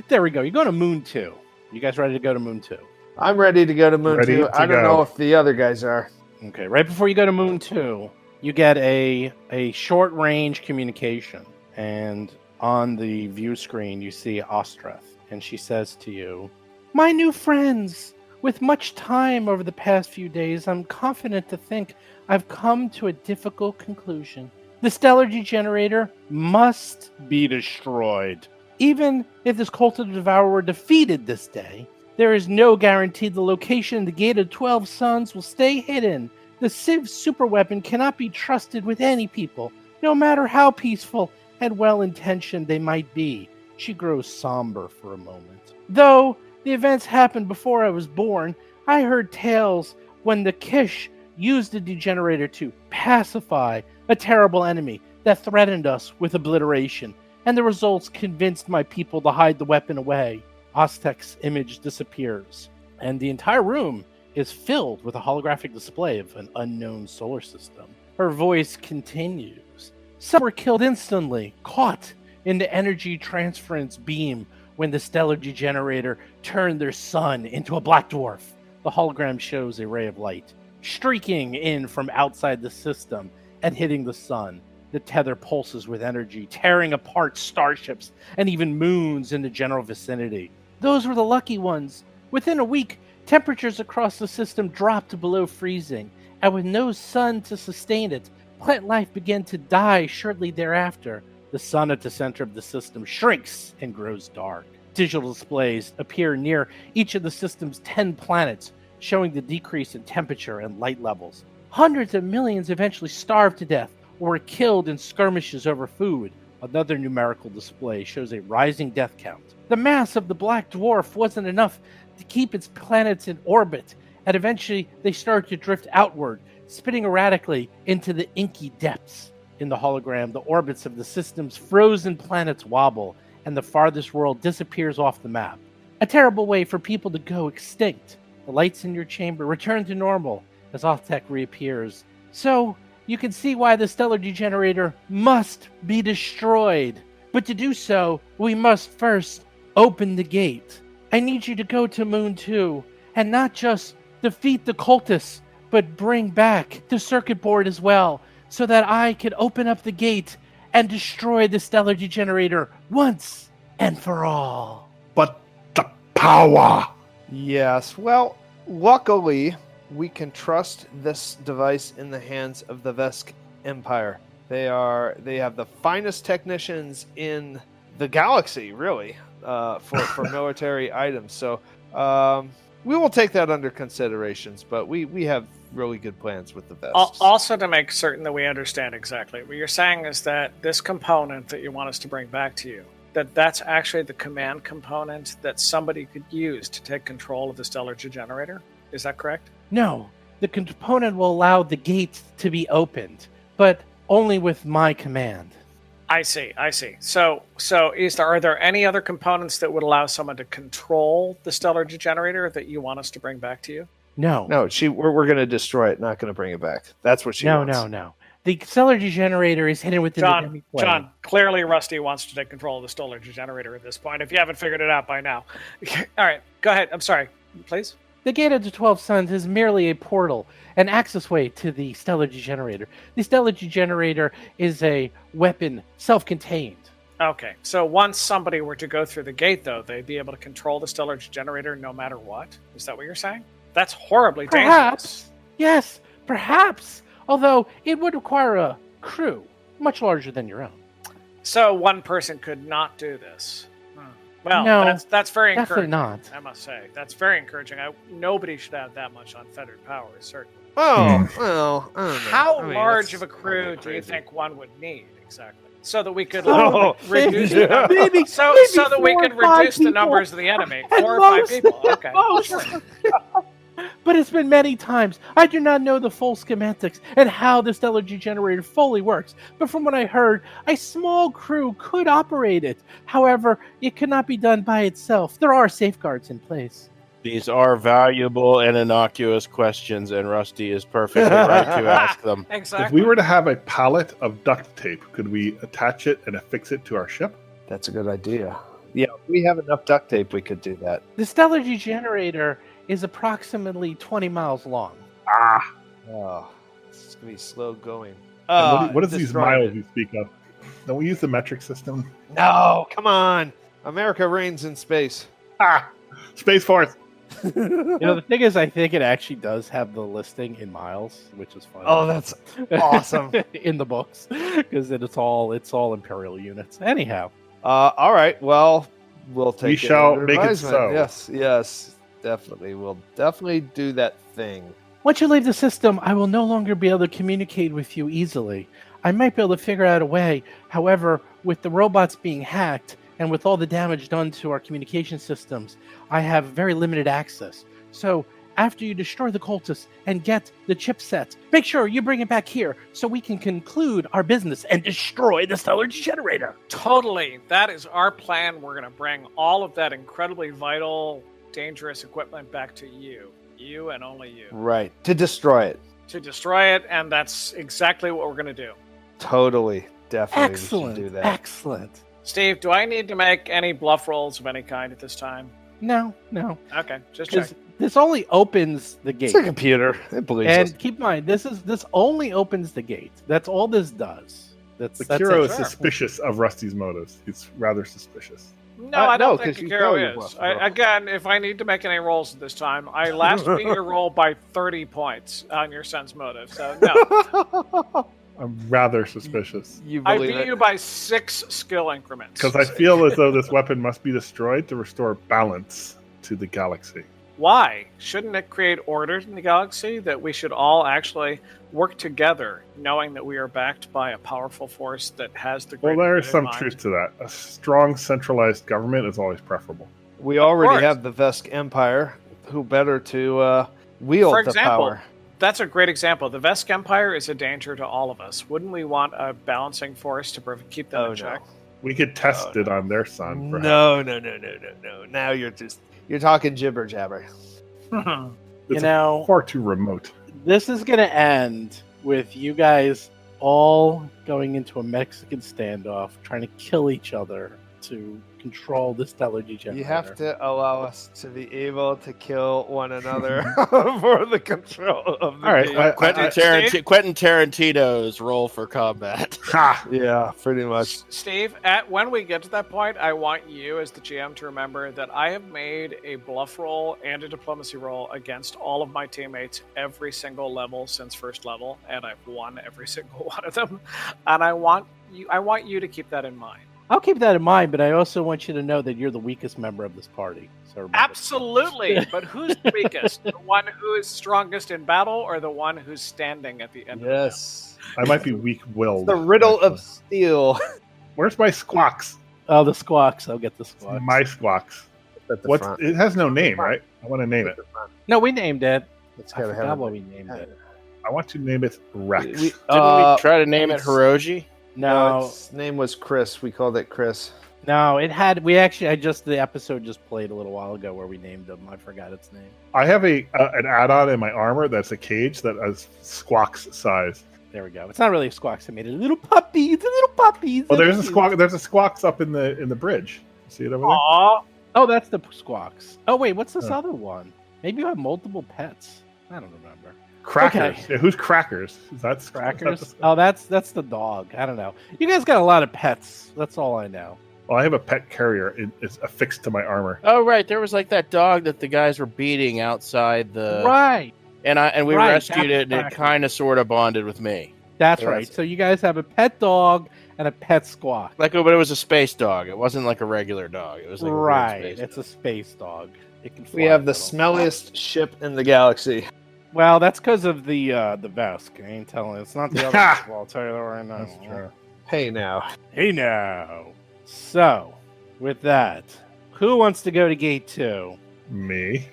Speaker 2: There we go. You're going to Moon 2. You guys ready to go to Moon 2?
Speaker 5: I'm ready to go to Moon
Speaker 4: Ready
Speaker 5: 2.
Speaker 4: to
Speaker 5: I don't
Speaker 4: go.
Speaker 5: know if the other guys are.
Speaker 2: Okay. Right before you go to Moon 2, you get a short-range communication. And on the view screen, you see Ostreth. And she says to you, "My new friends, with much time over the past few days, I'm confident to think I've come to a difficult conclusion. The stellar degenerator must be destroyed. Even if this cult of the Devourer were defeated this day, there is no guarantee the location of the Gate of 12 Suns will stay hidden. The Civ superweapon cannot be trusted with any people, no matter how peaceful and well-intentioned they might be." She grows somber for a moment. "Though the events happened before I was born, I heard tales when the Kish used the degenerator to pacify a terrible enemy that threatened us with obliteration, and the results convinced my people to hide the weapon away." Oztek's image disappears, and the entire room is filled with a holographic display of an unknown solar system. Her voice continues. "Some were killed instantly, caught in the energy transference beam when the stellar degenerator turned their sun into a black dwarf." The hologram shows a ray of light streaking in from outside the system and hitting the sun. The tether pulses with energy, tearing apart starships and even moons in the general vicinity. "Those were the lucky ones. Within a week, temperatures across the system dropped to below freezing, and with no sun to sustain it, plant life began to die shortly thereafter. The sun at the center of the system shrinks and grows dark. Digital displays appear near each of the system's 10 planets, showing the decrease in temperature and light levels. Hundreds of millions eventually starved to death or were killed in skirmishes over food. Another numerical display shows a rising death count. The mass of the black dwarf wasn't enough to keep its planets in orbit, and eventually they started to drift outward, spinning erratically into the inky depths. In the hologram, the orbits of the system's frozen planets wobble, and the farthest world disappears off the map. A terrible way for people to go extinct. The lights in your chamber return to normal as Oztek reappears. So, you can see why the stellar degenerator must be destroyed. But to do so, we must first open the gate. I need you to go to Moon 2 and not just defeat the cultists, but bring back the circuit board as well, so that I can open up the gate and destroy the stellar degenerator once and for all."
Speaker 4: But the power!
Speaker 5: Yes. Well, luckily, we can trust this device in the hands of the Vesk Empire. They have the finest technicians in the galaxy, really, for military items. So we will take that under considerations, but we have really good plans with the Vesks.
Speaker 3: Also, to make certain that we understand exactly, what you're saying is that this component that you want us to bring back to you, that's actually the command component that somebody could use to take control of the stellar degenerator? Is that correct?
Speaker 2: No, the component will allow the gate to be opened, but only with my command.
Speaker 3: I see. So are there any other components that would allow someone to control the stellar degenerator that you want us to bring back to you?
Speaker 2: No.
Speaker 5: No, we're going to destroy it, not going to bring it back. That's what she wants.
Speaker 2: No. The stellar degenerator is hidden within the demi plane.
Speaker 3: John, clearly Rusty wants to take control of the stellar degenerator at this point, if you haven't figured it out by now. All right, go ahead. I'm sorry. Please?
Speaker 2: The Gate of the 12 Suns is merely a portal, an accessway to the stellar degenerator. The stellar degenerator is a weapon, self-contained.
Speaker 3: Okay, so once somebody were to go through the gate, though, they'd be able to control the stellar degenerator no matter what? Is that what you're saying? That's horribly dangerous.
Speaker 2: Yes, perhaps. Although it would require a crew much larger than your own.
Speaker 3: So one person could not do this. Well,
Speaker 2: no,
Speaker 3: that's very
Speaker 2: definitely
Speaker 3: encouraging.
Speaker 2: Not.
Speaker 3: I must say, that's very encouraging. Nobody should have that much unfettered power, certainly.
Speaker 5: Oh, well, I don't know.
Speaker 3: How
Speaker 5: I mean,
Speaker 3: large
Speaker 5: that's
Speaker 3: of a crew do you think one would need exactly, so that we could reduce
Speaker 2: maybe,
Speaker 3: the
Speaker 2: maybe,
Speaker 3: so that we could reduce the numbers of the enemy? 4 or 5 people. Okay.
Speaker 6: But it's been many times. I do not know the full schematics and how the stellar generator fully works. But from what I heard, a small crew could operate it. However, it could not be done by itself. There are safeguards in place.
Speaker 2: These are valuable and innocuous questions, and Rusty is perfectly right to ask them.
Speaker 3: Exactly.
Speaker 4: If we were to have a pallet of duct tape, could we attach it and affix it to our ship?
Speaker 5: That's a good idea. Yeah, if we have enough duct tape, we could do that.
Speaker 6: The stellar generator is approximately 20 miles long.
Speaker 5: Oh, it's going to be slow going.
Speaker 4: And what is these
Speaker 5: destroyed
Speaker 4: miles
Speaker 5: it.
Speaker 4: you speak of? Don't we use the metric system?
Speaker 5: No, come on. America reigns in space.
Speaker 4: Space Force.
Speaker 6: The thing is, I think it actually does have the listing in miles, which is fun.
Speaker 5: Oh, that's awesome.
Speaker 6: In the books, because it's all imperial units. Anyhow,
Speaker 5: all right. Well, we'll take
Speaker 4: We
Speaker 5: it
Speaker 4: shall
Speaker 5: under
Speaker 4: make it
Speaker 5: advisement.
Speaker 4: so.
Speaker 5: Yes, definitely. We'll definitely do that thing.
Speaker 6: once you leave the system, I will no longer be able to communicate with you easily. I might be able to figure out a way. However, with the robots being hacked and with all the damage done to our communication systems, I have very limited access. So after you destroy the cultists and get the chipset, make sure you bring it back here so we can conclude our business and destroy the stellar generator.
Speaker 3: Totally. That is our plan. We're going to bring all of that incredibly vital, dangerous equipment back to you. You and only you.
Speaker 5: Right. To destroy it.
Speaker 3: To destroy it, and that's exactly what we're going to do.
Speaker 5: Totally. Definitely.
Speaker 6: Excellent.
Speaker 5: We should do that.
Speaker 6: Excellent.
Speaker 3: Steve, do I need to make any bluff rolls of any kind at this time?
Speaker 6: No.
Speaker 3: Okay, just
Speaker 6: Because
Speaker 3: check.
Speaker 6: this only opens the gate.
Speaker 5: It's a computer. It believes us.
Speaker 6: And keep in mind, this only opens the gate. That's all this does. That's
Speaker 4: Akiro
Speaker 6: it.
Speaker 4: is suspicious of Rusty's motives. He's rather suspicious.
Speaker 3: No,
Speaker 5: no,
Speaker 3: I don't think
Speaker 5: 'cause you know you
Speaker 3: Akiro
Speaker 5: bluff,
Speaker 3: is.
Speaker 5: bro.
Speaker 3: Again, if I need to make any rolls at this time, I last beat your roll by 30 points on your sense motive. So no,
Speaker 4: I'm rather suspicious.
Speaker 5: You
Speaker 3: I
Speaker 5: believe
Speaker 3: beat
Speaker 5: it?
Speaker 3: you by 6 skill increments.
Speaker 4: Because I feel as though this weapon must be destroyed to restore balance to the galaxy.
Speaker 3: Why? Shouldn't it create order in the galaxy that we should all actually work together, knowing that we are backed by a powerful force that has the
Speaker 4: Well,
Speaker 3: greater
Speaker 4: there
Speaker 3: good
Speaker 4: is
Speaker 3: in
Speaker 4: some
Speaker 3: mind?
Speaker 4: truth to that. A strong, centralized government is always preferable.
Speaker 5: We already
Speaker 3: course.
Speaker 5: have the Vesk Empire. Who better to wield
Speaker 3: For
Speaker 5: the
Speaker 3: example,
Speaker 5: power?
Speaker 3: That's a great example. The Vesk Empire is a danger to all of us. Wouldn't we want a balancing force to keep them in check?
Speaker 4: We could test
Speaker 5: Oh,
Speaker 4: it on their son. perhaps.
Speaker 5: No. Now you're talking jibber jabber.
Speaker 4: It's
Speaker 6: know,
Speaker 4: far too remote.
Speaker 6: this is going to end with you guys all going into a Mexican standoff, trying to kill each other to control the stellar generator.
Speaker 5: You have to allow us to be able to kill one another for the control of the
Speaker 4: All right,
Speaker 5: game.
Speaker 6: Quentin Tarantino's role for combat.
Speaker 4: Ha!
Speaker 5: Yeah, pretty much.
Speaker 3: Steve, when we get to that point, I want you as the GM to remember that I have made a bluff roll and a diplomacy roll against all of my teammates every single level since first level, and I've won every single one of them. And I want you to keep that in mind.
Speaker 6: I'll keep that in mind, but I also want you to know that you're the weakest member of this party. So remember.
Speaker 3: Absolutely, but who's the weakest? The one who is strongest in battle, or the one who's standing at the end?
Speaker 5: Yes.
Speaker 4: I might be weak-willed.
Speaker 5: The riddle of
Speaker 4: actually.
Speaker 5: steel.
Speaker 4: Where's my squawks?
Speaker 6: Oh, the squawks. I'll get the squawks.
Speaker 4: My squawks.
Speaker 5: At the
Speaker 4: What's
Speaker 5: front.
Speaker 4: it has no name, right? I want to name it.
Speaker 6: No, we named it.
Speaker 5: It's
Speaker 6: I
Speaker 5: gotta
Speaker 6: forgot
Speaker 5: have
Speaker 6: what
Speaker 5: a-
Speaker 6: we named it.
Speaker 4: I want to name it Rex.
Speaker 5: We-
Speaker 2: Didn't we try to name it
Speaker 5: it's-
Speaker 2: Hiroji?
Speaker 6: No,
Speaker 5: its name was Chris. We called it Chris.
Speaker 6: no, it had. We actually, the episode just played a little while ago where we named him. I forgot its name.
Speaker 4: I have an add-on in my armor that's a cage that has squawks size.
Speaker 6: There we go. It's not really a squawks. I made it little puppies, little puppies.
Speaker 4: Well, there's a
Speaker 6: little
Speaker 4: squawk. There's a squawks up in the bridge. See it over there?
Speaker 3: Aw,
Speaker 6: Oh, that's the squawks. Oh, wait, what's this
Speaker 4: Oh.
Speaker 6: other one? Maybe you have multiple pets. I don't remember.
Speaker 4: Crackers.
Speaker 6: Okay.
Speaker 4: Yeah, who's Crackers? That's
Speaker 6: Crackers? Oh, that's the dog. I don't know. You guys got a lot of pets. That's all I know.
Speaker 4: Well, I have a pet carrier. It's affixed to my armor.
Speaker 2: Oh, right. There was like that dog that the guys were beating outside the.
Speaker 6: Right.
Speaker 2: And we
Speaker 6: Right,
Speaker 2: rescued it, and it
Speaker 6: that's
Speaker 2: kind of sort of bonded with me.
Speaker 6: That's
Speaker 2: Yeah,
Speaker 6: right.
Speaker 2: that's-
Speaker 6: So you guys have a pet dog and a pet squawk.
Speaker 2: But it was a space dog. It wasn't like a regular dog. It was like a weird
Speaker 6: Right.
Speaker 2: space
Speaker 6: It's a space dog. It can
Speaker 5: We
Speaker 6: fly
Speaker 5: have the
Speaker 6: a little.
Speaker 5: smelliest ship in the galaxy.
Speaker 6: Well, that's because of the Vesk. I ain't telling. It's not the other. Well, I'll tell you that right now.
Speaker 4: That's true.
Speaker 5: Hey now.
Speaker 6: Hey now. So, with that, who wants to go to gate 2?
Speaker 4: Me.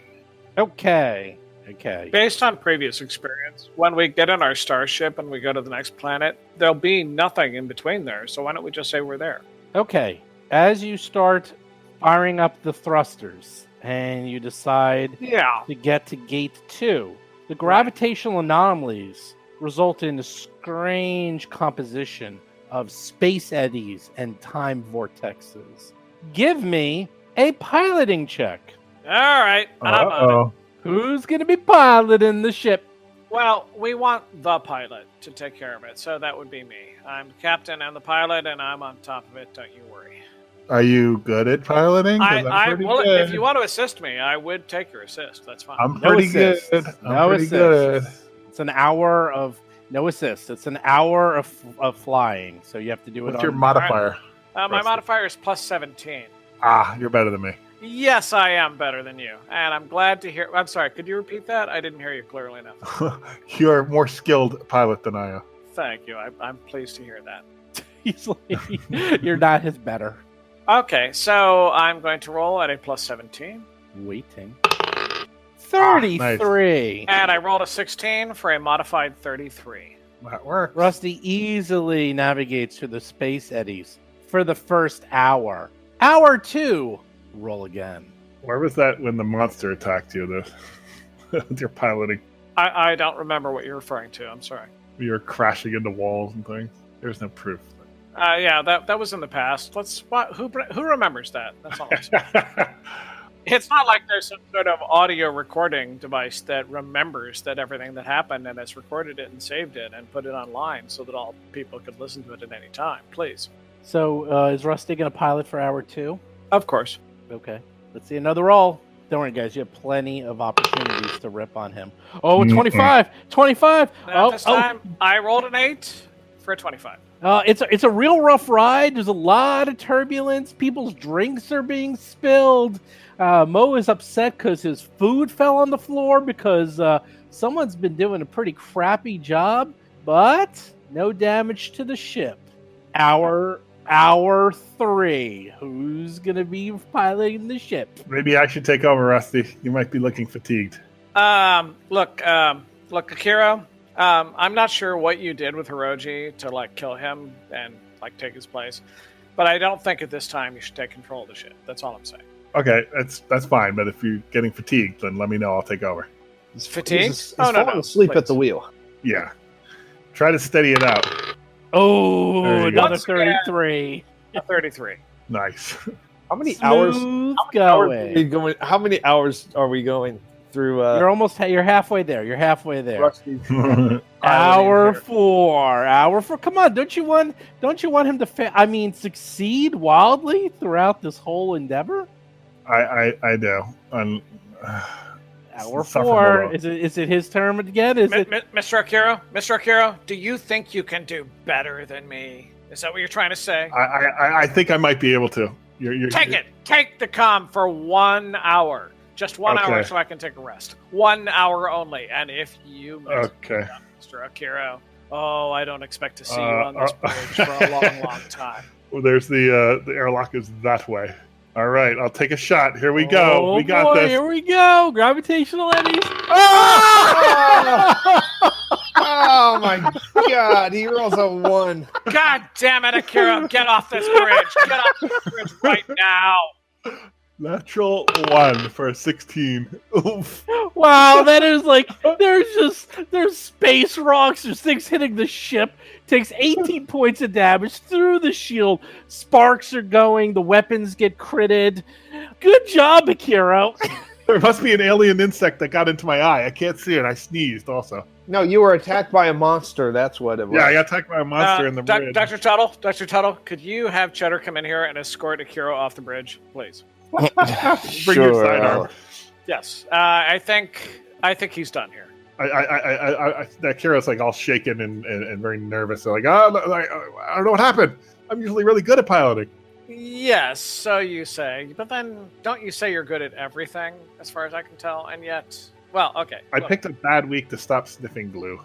Speaker 6: Okay.
Speaker 2: Okay.
Speaker 3: Based on previous experience, when we get in our starship and we go to the next planet, there'll be nothing in between there. So why don't we just say we're there?
Speaker 2: Okay. As you start firing up the thrusters and you decide
Speaker 3: Yeah.
Speaker 2: to get to gate 2, the gravitational anomalies result in a strange composition of space eddies and time vortexes. Give me a piloting check.
Speaker 3: All right. I'm on it.
Speaker 4: Uh-oh.
Speaker 2: Who's going to be piloting the ship?
Speaker 3: Well, we want the pilot to take care of it, so that would be me. I'm the captain and the pilot, and I'm on top of it. Don't you worry.
Speaker 4: Are you good at piloting? 'Cause I'm pretty
Speaker 3: well,
Speaker 4: good.
Speaker 3: if you want to assist me, I would take your assist. That's fine.
Speaker 4: I'm
Speaker 2: No
Speaker 4: pretty
Speaker 2: assist.
Speaker 4: good.
Speaker 2: No
Speaker 4: I'm pretty
Speaker 2: assist.
Speaker 4: good.
Speaker 2: It's an hour of no assist. It's an hour of flying, so you have to do it.
Speaker 4: What's
Speaker 2: on
Speaker 4: your modifier?
Speaker 3: My
Speaker 4: Rusty.
Speaker 3: modifier is plus 17.
Speaker 4: Ah, you're better than me.
Speaker 3: Yes, I am better than you, and I'm glad to hear. I'm sorry. Could you repeat that? I didn't hear you clearly enough.
Speaker 4: You're a more skilled pilot than I am.
Speaker 3: Thank you. I'm pleased to hear that.
Speaker 2: He's like, you're not his better.
Speaker 3: Okay, so I'm going to roll at a plus 17,
Speaker 2: Waiting. 33.
Speaker 3: and I rolled a 16 for a modified 33.
Speaker 4: That works.
Speaker 2: Rusty easily navigates through the space eddies for the first hour. Hour 2. Roll again.
Speaker 4: Where was that when the monster attacked you? With your piloting,
Speaker 3: I don't remember what you're referring to. I'm sorry.
Speaker 4: you were crashing into walls and things. There's no proof.
Speaker 3: Yeah, that was in the past. Who remembers that? That's all I'm saying. It's not like there's some sort of audio recording device that remembers that everything that happened and has recorded it and saved it and put it online so that all people could listen to it at any time. Please.
Speaker 2: So, is Rusty going to pilot for hour 2?
Speaker 3: Of course.
Speaker 2: Okay. Let's see another roll. Don't worry, guys. You have plenty of opportunities to rip on him. Oh, 25! 25!
Speaker 3: Now, this time, I rolled an 8 for a 25.
Speaker 2: It's a real rough ride. There's a lot of turbulence. People's drinks are being spilled. Mo is upset because his food fell on the floor because someone's been doing a pretty crappy job, but no damage to the ship. Hour 3. Who's gonna be piloting the ship?
Speaker 4: Maybe I should take over, Rusty. You might be looking fatigued.
Speaker 3: Look, Akira. I'm not sure what you did with Hiroji to kill him and take his place, but I don't think at this time you should take control of the ship. That's all I'm saying.
Speaker 4: Okay, that's fine. But if you're getting fatigued, then let me know. I'll take over.
Speaker 3: He's fatigued.
Speaker 5: He's falling asleep at the wheel.
Speaker 4: Yeah. Try to steady it out.
Speaker 2: Oh,
Speaker 4: There you go.
Speaker 2: another
Speaker 3: Once again.
Speaker 2: 33.
Speaker 3: A 33.
Speaker 4: Nice.
Speaker 5: How many hours?
Speaker 2: Smooth
Speaker 5: Going. How many hours are we going through?
Speaker 2: You're halfway there. You're halfway there.
Speaker 5: Rusty.
Speaker 2: Hour 4. Come on, don't you want him to succeed wildly throughout this whole endeavor?
Speaker 4: I do.
Speaker 2: Hour 4. Is it his turn again?
Speaker 3: Mr. Akira, do you think you can do better than me? Is that what you're trying to say?
Speaker 4: I think I might be able to.
Speaker 3: Take the comm for 1 hour. Just 1 hour
Speaker 4: Okay.
Speaker 3: so I can take a rest. 1 hour only. And if you mess
Speaker 4: Okay.
Speaker 3: up, Mr. Akira, I don't expect to see you on this bridge for a long, long time.
Speaker 4: Well, there's the airlock is that way. All right, I'll take a shot. Here we go.
Speaker 2: Oh,
Speaker 4: We got
Speaker 2: boy,
Speaker 4: this.
Speaker 2: Here we go. Gravitational eddies.
Speaker 5: Oh my God! He rolls a 1.
Speaker 3: God damn it, Akira! Get off this bridge! Get off this bridge right now!
Speaker 4: Natural 1 for a 16. Oof.
Speaker 2: Wow, that is there's space rocks, there's things hitting the ship, takes 18 points of damage through the shield, sparks are going, the weapons get critted. Good job, Akira.
Speaker 4: There must be an alien insect that got into my eye. I can't see it. I sneezed also.
Speaker 5: No, you were attacked by a monster. That's what it was.
Speaker 4: Yeah, I got attacked by a monster in the bridge.
Speaker 3: Dr. Tuttle, could you have Cheddar come in here and escort Akira off the bridge, please?
Speaker 4: Bring your sidearm.
Speaker 3: Yes, I think he's done here.
Speaker 4: Kira's all shaken and very nervous. So I don't know what happened. I'm usually really good at piloting.
Speaker 3: Yes, so you say, but then don't you say you're good at everything, as far as I can tell? And yet, well, okay.
Speaker 4: I
Speaker 3: look.
Speaker 4: picked a bad week to stop sniffing glue.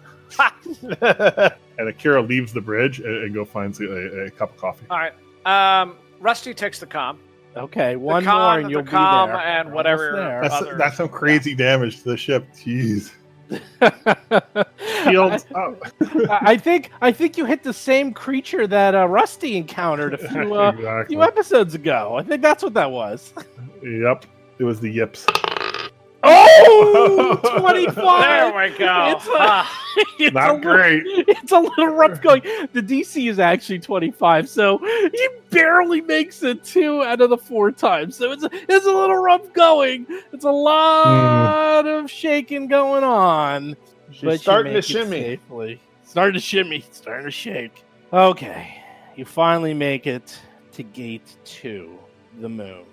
Speaker 4: And Akira leaves the bridge and go finds a cup of coffee.
Speaker 3: All right. Rusty takes the comm.
Speaker 2: Okay,
Speaker 3: The
Speaker 2: one more
Speaker 3: con,
Speaker 2: and you'll
Speaker 3: the
Speaker 2: be
Speaker 3: com,
Speaker 2: there.
Speaker 3: and
Speaker 2: We're
Speaker 3: whatever.
Speaker 2: almost
Speaker 3: other-
Speaker 4: That's some crazy damage to the ship. Jeez.
Speaker 2: there.
Speaker 4: Shields up.
Speaker 2: I think you hit the same creature that Rusty encountered a few
Speaker 4: Exactly.
Speaker 2: episodes ago. I think that's what that was.
Speaker 4: Yep. It was the yips.
Speaker 2: Oh, 25!
Speaker 3: There we go.
Speaker 2: It's a, it's
Speaker 4: Not
Speaker 2: a little-
Speaker 4: great.
Speaker 2: It's a little rough going. The DC is actually 25, so he barely makes it 2 out of the 4 times. So it's a little rough going. It's a lot of shaking going on.
Speaker 5: She's
Speaker 2: But
Speaker 5: starting
Speaker 2: you
Speaker 5: to
Speaker 2: make it
Speaker 5: shimmy.
Speaker 2: safely. Starting to shimmy. Starting to shake. Okay, you finally make it to Gate 2, the moon.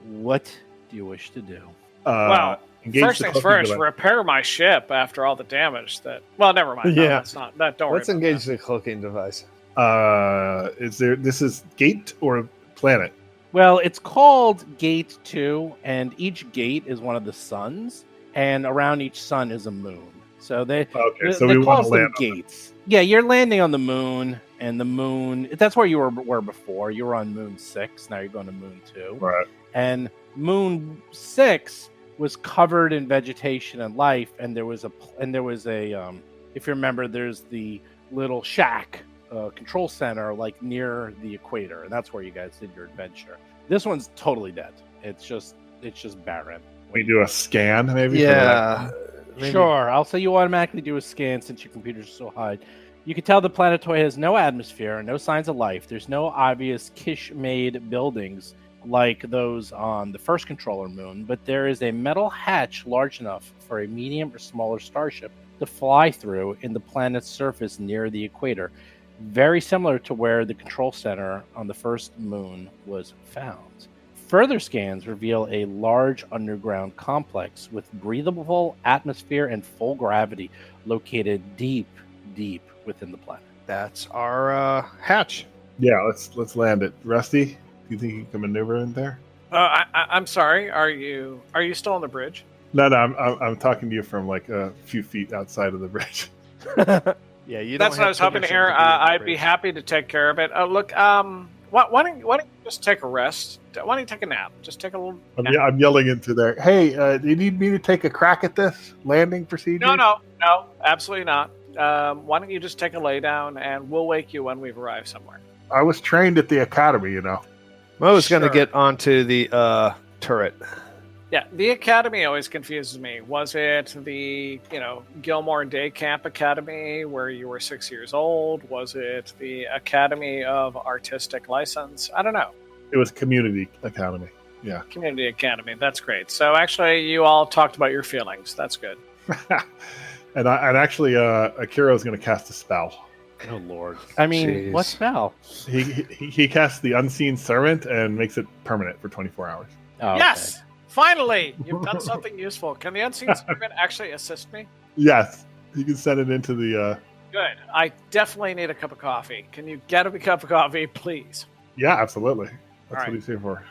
Speaker 2: What do you wish to do?
Speaker 3: Well,
Speaker 4: engage
Speaker 3: first
Speaker 4: the
Speaker 3: things
Speaker 4: cloaking
Speaker 3: first,
Speaker 4: device.
Speaker 3: repair my ship after all the damage that. Well, never mind. No,
Speaker 5: Yeah.
Speaker 3: that's not. That don't
Speaker 5: Let's
Speaker 3: worry about
Speaker 5: engage the cloaking device.
Speaker 4: This is gate or planet?
Speaker 2: Well, it's called Gate 2, and each gate is one of the suns, and around each sun is a moon. So they
Speaker 4: Okay, so
Speaker 2: they
Speaker 4: we
Speaker 2: call
Speaker 4: want to
Speaker 2: them
Speaker 4: land on
Speaker 2: gates. Yeah, you're landing on the moon, and the moon. That's where you were before. You were on Moon 6. Now you're going to Moon 2.
Speaker 4: Right.
Speaker 2: And Moon 6 was covered in vegetation and life, and there was a if you remember, there's the little shack control center like near the equator, and that's where you guys did your adventure. This one's totally dead. It's just barren.
Speaker 4: We do a scan, maybe. for
Speaker 5: Yeah. Maybe.
Speaker 2: Sure, I'll say you automatically do a scan since your computers are so high. You can tell the planetoid has no atmosphere and no signs of life. There's no obvious Kish-made buildings like those on the first controller moon, but there is a metal hatch large enough for a medium or smaller starship to fly through in the planet's surface near the equator, very similar to where the control center on the first moon was found. Further scans reveal a large underground complex with breathable atmosphere and full gravity located deep within the planet.
Speaker 5: That's our hatch.
Speaker 4: Yeah, let's land it. Rusty, do you think you can maneuver in there?
Speaker 3: I'm sorry. Are you still on the bridge?
Speaker 4: No, I'm talking to you from like a few feet outside of the bridge.
Speaker 5: Yeah, you.
Speaker 3: That's
Speaker 5: don't
Speaker 3: what I
Speaker 5: have
Speaker 3: was hoping to
Speaker 5: permission
Speaker 3: hear.
Speaker 5: be on the
Speaker 3: I'd be
Speaker 5: bridge.
Speaker 3: happy to take care of it. Look, why don't you just take a rest? Why don't you take a nap? Just take a little. Nap.
Speaker 4: I'm yelling into there. Hey, do you need me to take a crack at this landing procedure?
Speaker 3: No, absolutely not. Why don't you just take a lay down, and we'll wake you when we've arrived somewhere.
Speaker 4: I was trained at the academy, you know.
Speaker 5: Mo's going to
Speaker 3: Sure.
Speaker 5: get onto the turret.
Speaker 3: Yeah, the academy always confuses me. Was it the, Gilmore Day Camp Academy where you were 6 years old? Was it the Academy of Artistic License? I don't know.
Speaker 4: It was community academy. Yeah.
Speaker 3: Community Academy. That's great. So actually, you all talked about your feelings. That's good.
Speaker 4: and actually, Akira is going to cast a spell.
Speaker 2: Oh Lord! I mean,
Speaker 5: Jeez.
Speaker 2: what spell?
Speaker 4: He casts the Unseen Servant and makes it permanent for 24 hours.
Speaker 2: Oh,
Speaker 3: Yes! Finally! You've done something useful. Can the Unseen Servant actually assist me?
Speaker 4: Yes, you can send it into the.
Speaker 3: Good. I definitely need a cup of coffee. Can you get a cup of coffee, please?
Speaker 4: Yeah, absolutely. That's
Speaker 3: All right.
Speaker 4: what he's here for.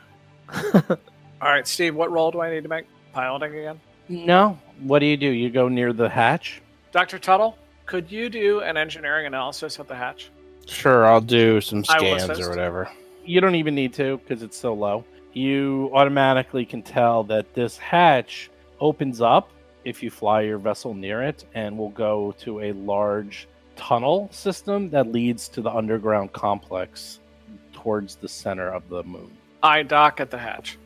Speaker 3: All right, Steve, what role do I need to make? Piloting again?
Speaker 2: No. What do? You go near the hatch?
Speaker 3: Dr. Tuttle, could you do an engineering analysis at the hatch?
Speaker 6: Sure, I'll do some
Speaker 3: I will
Speaker 6: scans
Speaker 3: assist.
Speaker 6: or whatever.
Speaker 2: You don't even need to because it's so low. You automatically can tell that this hatch opens up if you fly your vessel near it and will go to a large tunnel system that leads to the underground complex towards the center of the moon.
Speaker 3: I dock at the hatch.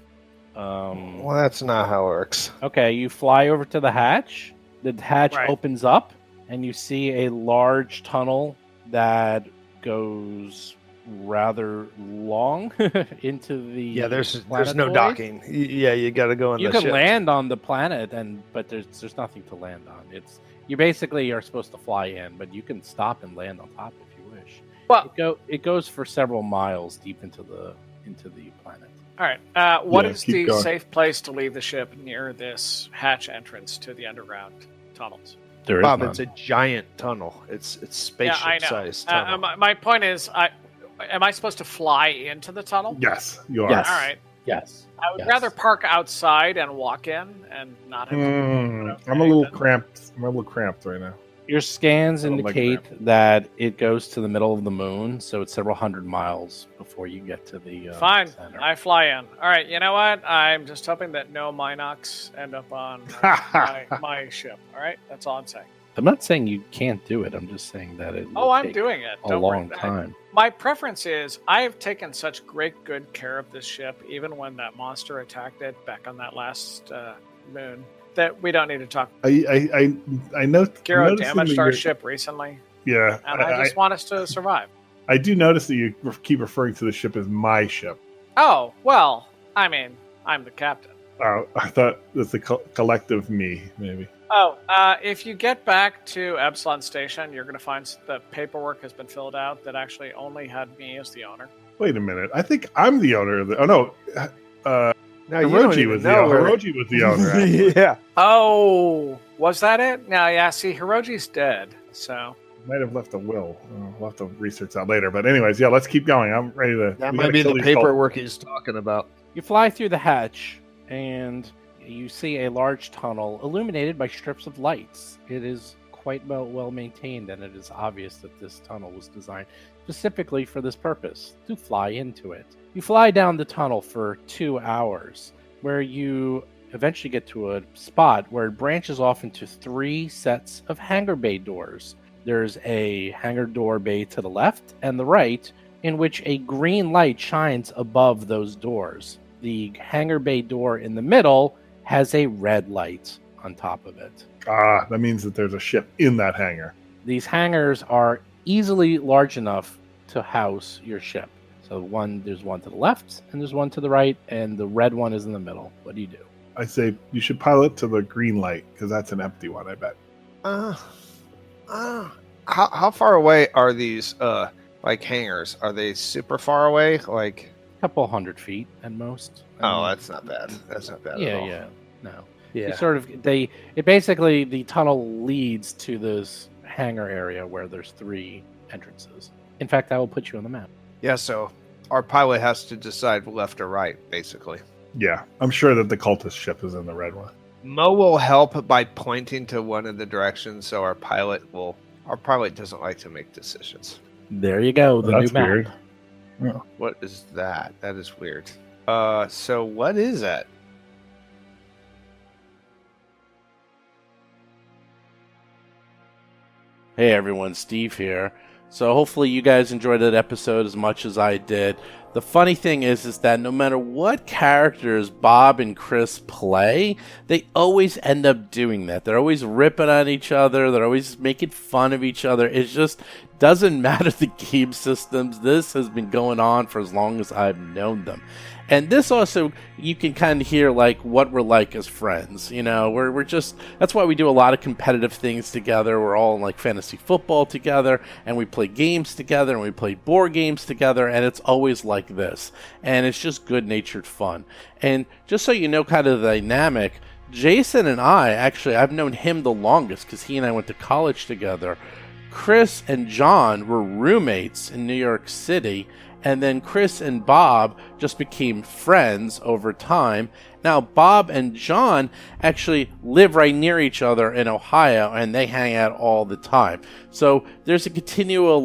Speaker 5: Well, that's not how it works.
Speaker 2: Okay, you fly over to the hatch. The hatch
Speaker 3: Right.
Speaker 2: opens up, and you see a large tunnel that goes rather long into the
Speaker 5: Yeah, there's no
Speaker 2: planetoid.
Speaker 5: docking. Yeah, you got to go in
Speaker 2: You
Speaker 5: the
Speaker 2: can
Speaker 5: ship.
Speaker 2: land on the planet, but there's nothing to land on. You basically are supposed to fly in, but you can stop and land on top if you wish.
Speaker 3: Well,
Speaker 2: It goes for several miles deep into the planet.
Speaker 3: all right. What
Speaker 4: Yeah,
Speaker 3: is
Speaker 4: keep
Speaker 3: the
Speaker 4: going.
Speaker 3: safe place to leave the ship near this hatch entrance to the underground tunnels?
Speaker 2: There is
Speaker 5: Bob,
Speaker 2: none.
Speaker 5: it's a giant tunnel. It's spaceship
Speaker 3: I know.
Speaker 5: sized tunnel.
Speaker 3: My point is, am I supposed to fly into the tunnel?
Speaker 4: Yes, you are.
Speaker 2: Yes.
Speaker 3: All right.
Speaker 2: Yes.
Speaker 3: I would
Speaker 2: Yes.
Speaker 3: rather park outside and walk in and not have to.
Speaker 4: I'm a little cramped. I'm a little cramped right now.
Speaker 2: Your scans
Speaker 4: I don't like
Speaker 2: indicate that it goes to the middle of the moon, so it's several hundred miles before you get to the
Speaker 3: Fine,
Speaker 2: center.
Speaker 3: I fly in. All right, you know what? I'm just hoping that no Minox end up on my ship. All right, that's all I'm saying.
Speaker 2: I'm not saying you can't do it. I'm just saying that it will
Speaker 3: I'm
Speaker 2: take
Speaker 3: doing it.
Speaker 2: a
Speaker 3: Don't
Speaker 2: long
Speaker 3: worry.
Speaker 2: time.
Speaker 3: My preference is I have taken such good care of this ship, even when that monster attacked it back on that last moon, that we don't need to talk.
Speaker 4: I know.
Speaker 3: Giro
Speaker 4: noticing
Speaker 3: damaged
Speaker 4: that
Speaker 3: our
Speaker 4: you're-
Speaker 3: ship recently,
Speaker 4: Yeah,
Speaker 3: and I just want us to survive.
Speaker 4: I do notice that you keep referring to the ship as my ship.
Speaker 3: Oh, well, I mean, I'm the captain.
Speaker 4: Oh, I thought that's the collective me, maybe.
Speaker 3: Oh, if you get back to Epsilon Station, you're going to find the paperwork has been filled out that actually only had me as the owner.
Speaker 4: Wait a minute. I think I'm the owner of the. Oh no,
Speaker 5: Now you don't
Speaker 4: Hiroji
Speaker 5: even
Speaker 4: was the
Speaker 5: know.
Speaker 4: Hiroji was the owner. actually.
Speaker 5: Yeah.
Speaker 3: Oh, was that it? No, yeah, see, Hiroji's dead, so...
Speaker 4: Might have left a will. We'll have to research that later. But anyways, yeah, let's keep going. I'm ready to.
Speaker 5: That
Speaker 4: we
Speaker 5: might
Speaker 4: gotta
Speaker 5: be
Speaker 4: kill
Speaker 5: the
Speaker 4: these cults.
Speaker 5: paperwork he's talking about.
Speaker 2: You fly through the hatch, and you see a large tunnel illuminated by strips of lights. It is quite well maintained, and it is obvious that this tunnel was designed specifically for this purpose, to fly into it. You fly down the tunnel for 2 hours, where you eventually get to a spot where it branches off into 3 sets of hangar bay doors. There's a hangar door bay to the left and the right, in which a green light shines above those doors. The hangar bay door in the middle has a red light on top of it.
Speaker 4: Ah, that means that there's a ship in that hangar.
Speaker 2: These hangars are easily large enough to house your ship. So there's one to the left, and there's one to the right, and the red one is in the middle. What do you do?
Speaker 4: I say you should pilot to the green light because that's an empty one. I bet.
Speaker 5: How far away are these like hangars? Are they super far away? Like,
Speaker 2: A couple 100 feet at most.
Speaker 5: that's not bad. That's not bad at all.
Speaker 2: Yeah. No.
Speaker 5: Yeah.
Speaker 2: The tunnel leads to this hangar area where there's 3 entrances. In fact, I will put you on the map.
Speaker 5: Yeah, so our pilot has to decide left or right, basically.
Speaker 4: Yeah, I'm sure that the cultist ship is in the red one.
Speaker 5: Mo will help by pointing to one of the directions, so our pilot doesn't like to make decisions.
Speaker 2: There you go, the
Speaker 4: That's
Speaker 2: new map.
Speaker 4: weird.
Speaker 5: What is that? That is weird. So what is that?
Speaker 2: Hey everyone, Steve here. So hopefully you guys enjoyed that episode as much as I did. The funny thing is that no matter what characters Bob and Chris play, they always end up doing that. They're always ripping on each other. They're always making fun of each other. It just doesn't matter the game systems. This has been going on for as long as I've known them. And this also, you can kind of hear like what we're like as friends. You know, we're just, that's why we do a lot of competitive things together. We're all in like fantasy football together, and we play games together, and we play board games together, and it's always like this. And it's just good-natured fun. And just so you know kind of the dynamic, Jason and I've known him the longest because he and I went to college together. Chris and John were roommates in New York City, and then Chris and Bob just became friends over time. Now, Bob and John actually live right near each other in Ohio, and they hang out all the time. So there's a continual,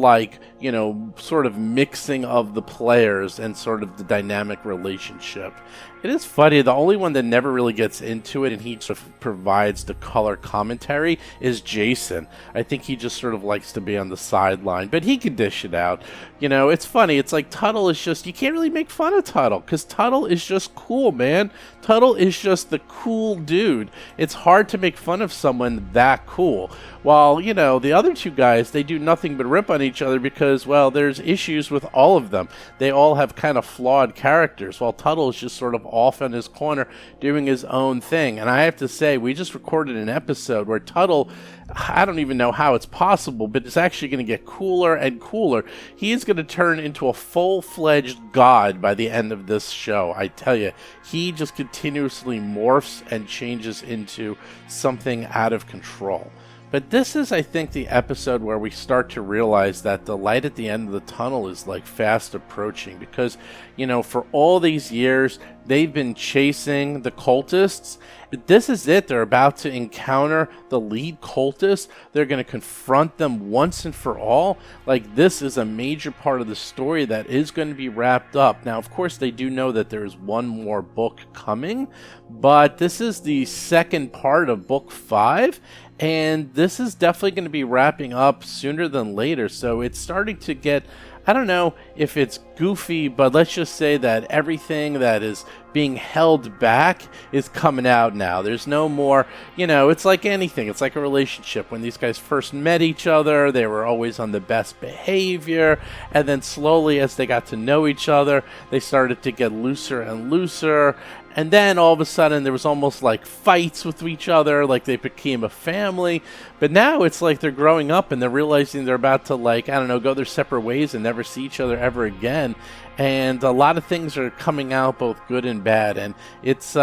Speaker 2: sort of mixing of the players and sort of the dynamic relationship. It is funny, the only one that never really gets into it and he sort of provides the color commentary is Jason. I think he just sort of likes to be on the sideline, but he can dish it out. You know, it's funny. It's like Tuttle is just, you can't really make fun of Tuttle because Tuttle is just cool, man. Tuttle is just the cool dude. It's hard to make fun of someone that cool. While, the other 2 guys, they do nothing but rip on each other because, well, there's issues with all of them. They all have kind of flawed characters, while Tuttle is just sort of off in his corner doing his own thing. And I have to say, we just recorded an episode where Tuttle, I don't even know how it's possible, but it's actually going to get cooler and cooler. He is going to turn into a full-fledged god by the end of this show. I tell you, he just continuously morphs and changes into something out of control. But this is, I think, the episode where we start to realize that the light at the end of the tunnel is like fast approaching, because, you know, for all these years, they've been chasing the cultists. This is it. They're about to encounter the lead cultist. They're going to confront them once and for all. Like, this is a major part of the story that is going to be wrapped up. Now, of course, they do know that there's one more book coming, but this is the second part of book 5. And this is definitely going to be wrapping up sooner than later. So it's starting to get, I don't know if it's goofy, but let's just say that everything that is being held back is coming out now. There's no more, you know, it's like anything. It's like a relationship. When these guys first met each other, they were always on the best behavior. And then slowly, as they got to know each other, they started to get looser and looser. And then all of a sudden there was almost like fights with each other, like they became a family. But now it's like they're growing up and they're realizing they're about to, like, I don't know, go their separate ways and never see each other ever again. And a lot of things are coming out, both good and bad. And it's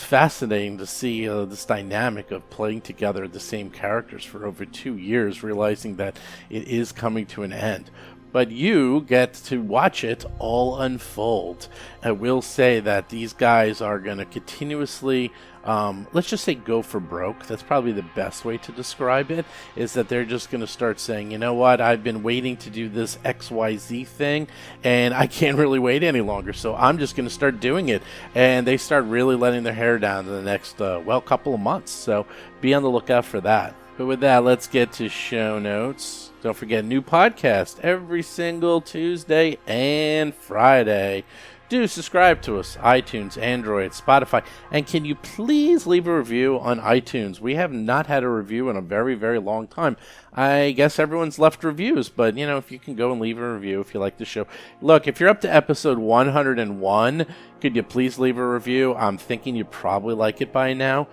Speaker 2: fascinating to see this dynamic of playing together the same characters for over 2 years, realizing that it is coming to an end. But you get to watch it all unfold. I will say that these guys are going to continuously, let's just say, go for broke. That's probably the best way to describe it, is that they're just going to start saying, you know what, I've been waiting to do this XYZ thing, and I can't really wait any longer, so I'm just going to start doing it. And they start really letting their hair down in the next, couple of months. So be on the lookout for that. But with that, let's get to show notes. Don't forget, new podcast every single Tuesday and Friday. Do subscribe to us, iTunes, Android, Spotify, and can you please leave a review on iTunes? We have not had a review in a very, very long time. I guess everyone's left reviews, but, you know, if you can go and leave a review if you like the show. Look, if you're up to episode 101, could you please leave a review? I'm thinking you probably like it by now.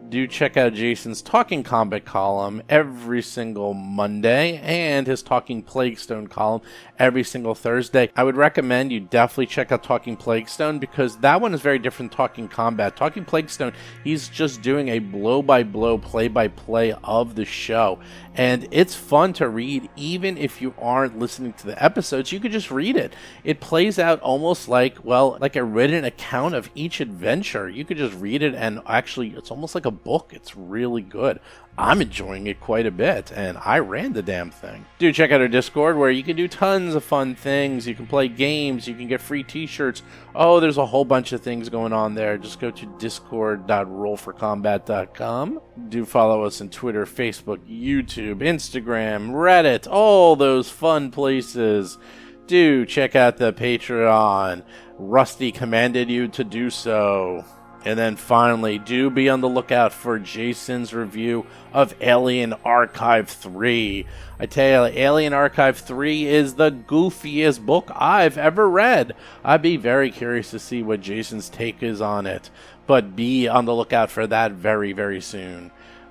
Speaker 2: Do check out Jason's Talking Combat column every single Monday and his Talking Plaguestone column every single Thursday. I would recommend you definitely check out Talking Plaguestone because that one is very different than Talking Combat. Talking Plaguestone, he's just doing a blow-by-blow, play-by-play of the show. And it's fun to read even if you aren't listening to the episodes. You could just read it. It plays out almost like, well, like a written account of each adventure. You could just read it and actually it's almost like a book. It's really good. I'm enjoying it quite a bit, and I ran the damn thing. Do check out our Discord where you can do tons of fun things. You can play games. You can get free t-shirts. Oh, there's a whole bunch of things going on there. Just go to discord.rollforcombat.com. Do follow us on Twitter, Facebook, YouTube, Instagram, Reddit, all those fun places. Do check out the Patreon. Rusty commanded you to do so. And then finally, do be on the lookout for Jason's review of Alien Archive 3. I tell you, Alien Archive 3 is the goofiest book I've ever read. I'd be very curious to see what Jason's take is on it. But be on the lookout for that very, very soon.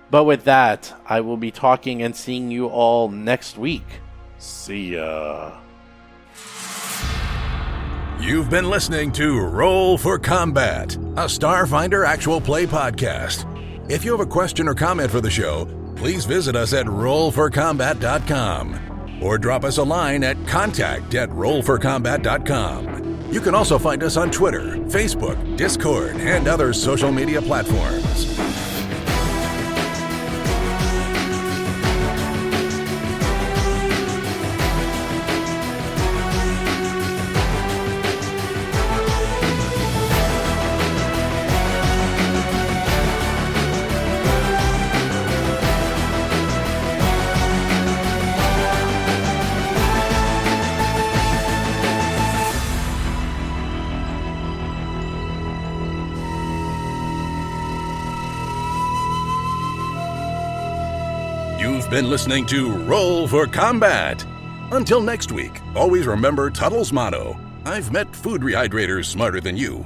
Speaker 2: But with that, I will be talking and seeing you all next week. See ya.
Speaker 1: You've been listening to Roll for Combat, a Starfinder actual play podcast. If you have a question or comment for the show, please visit us at rollforcombat.com or drop us a line at contact@rollforcombat.com. You can also find us on Twitter, Facebook, Discord, and other social media platforms. You've been listening to Roll for Combat. Until next week, always remember Tuttle's motto, I've met food rehydrators smarter than you.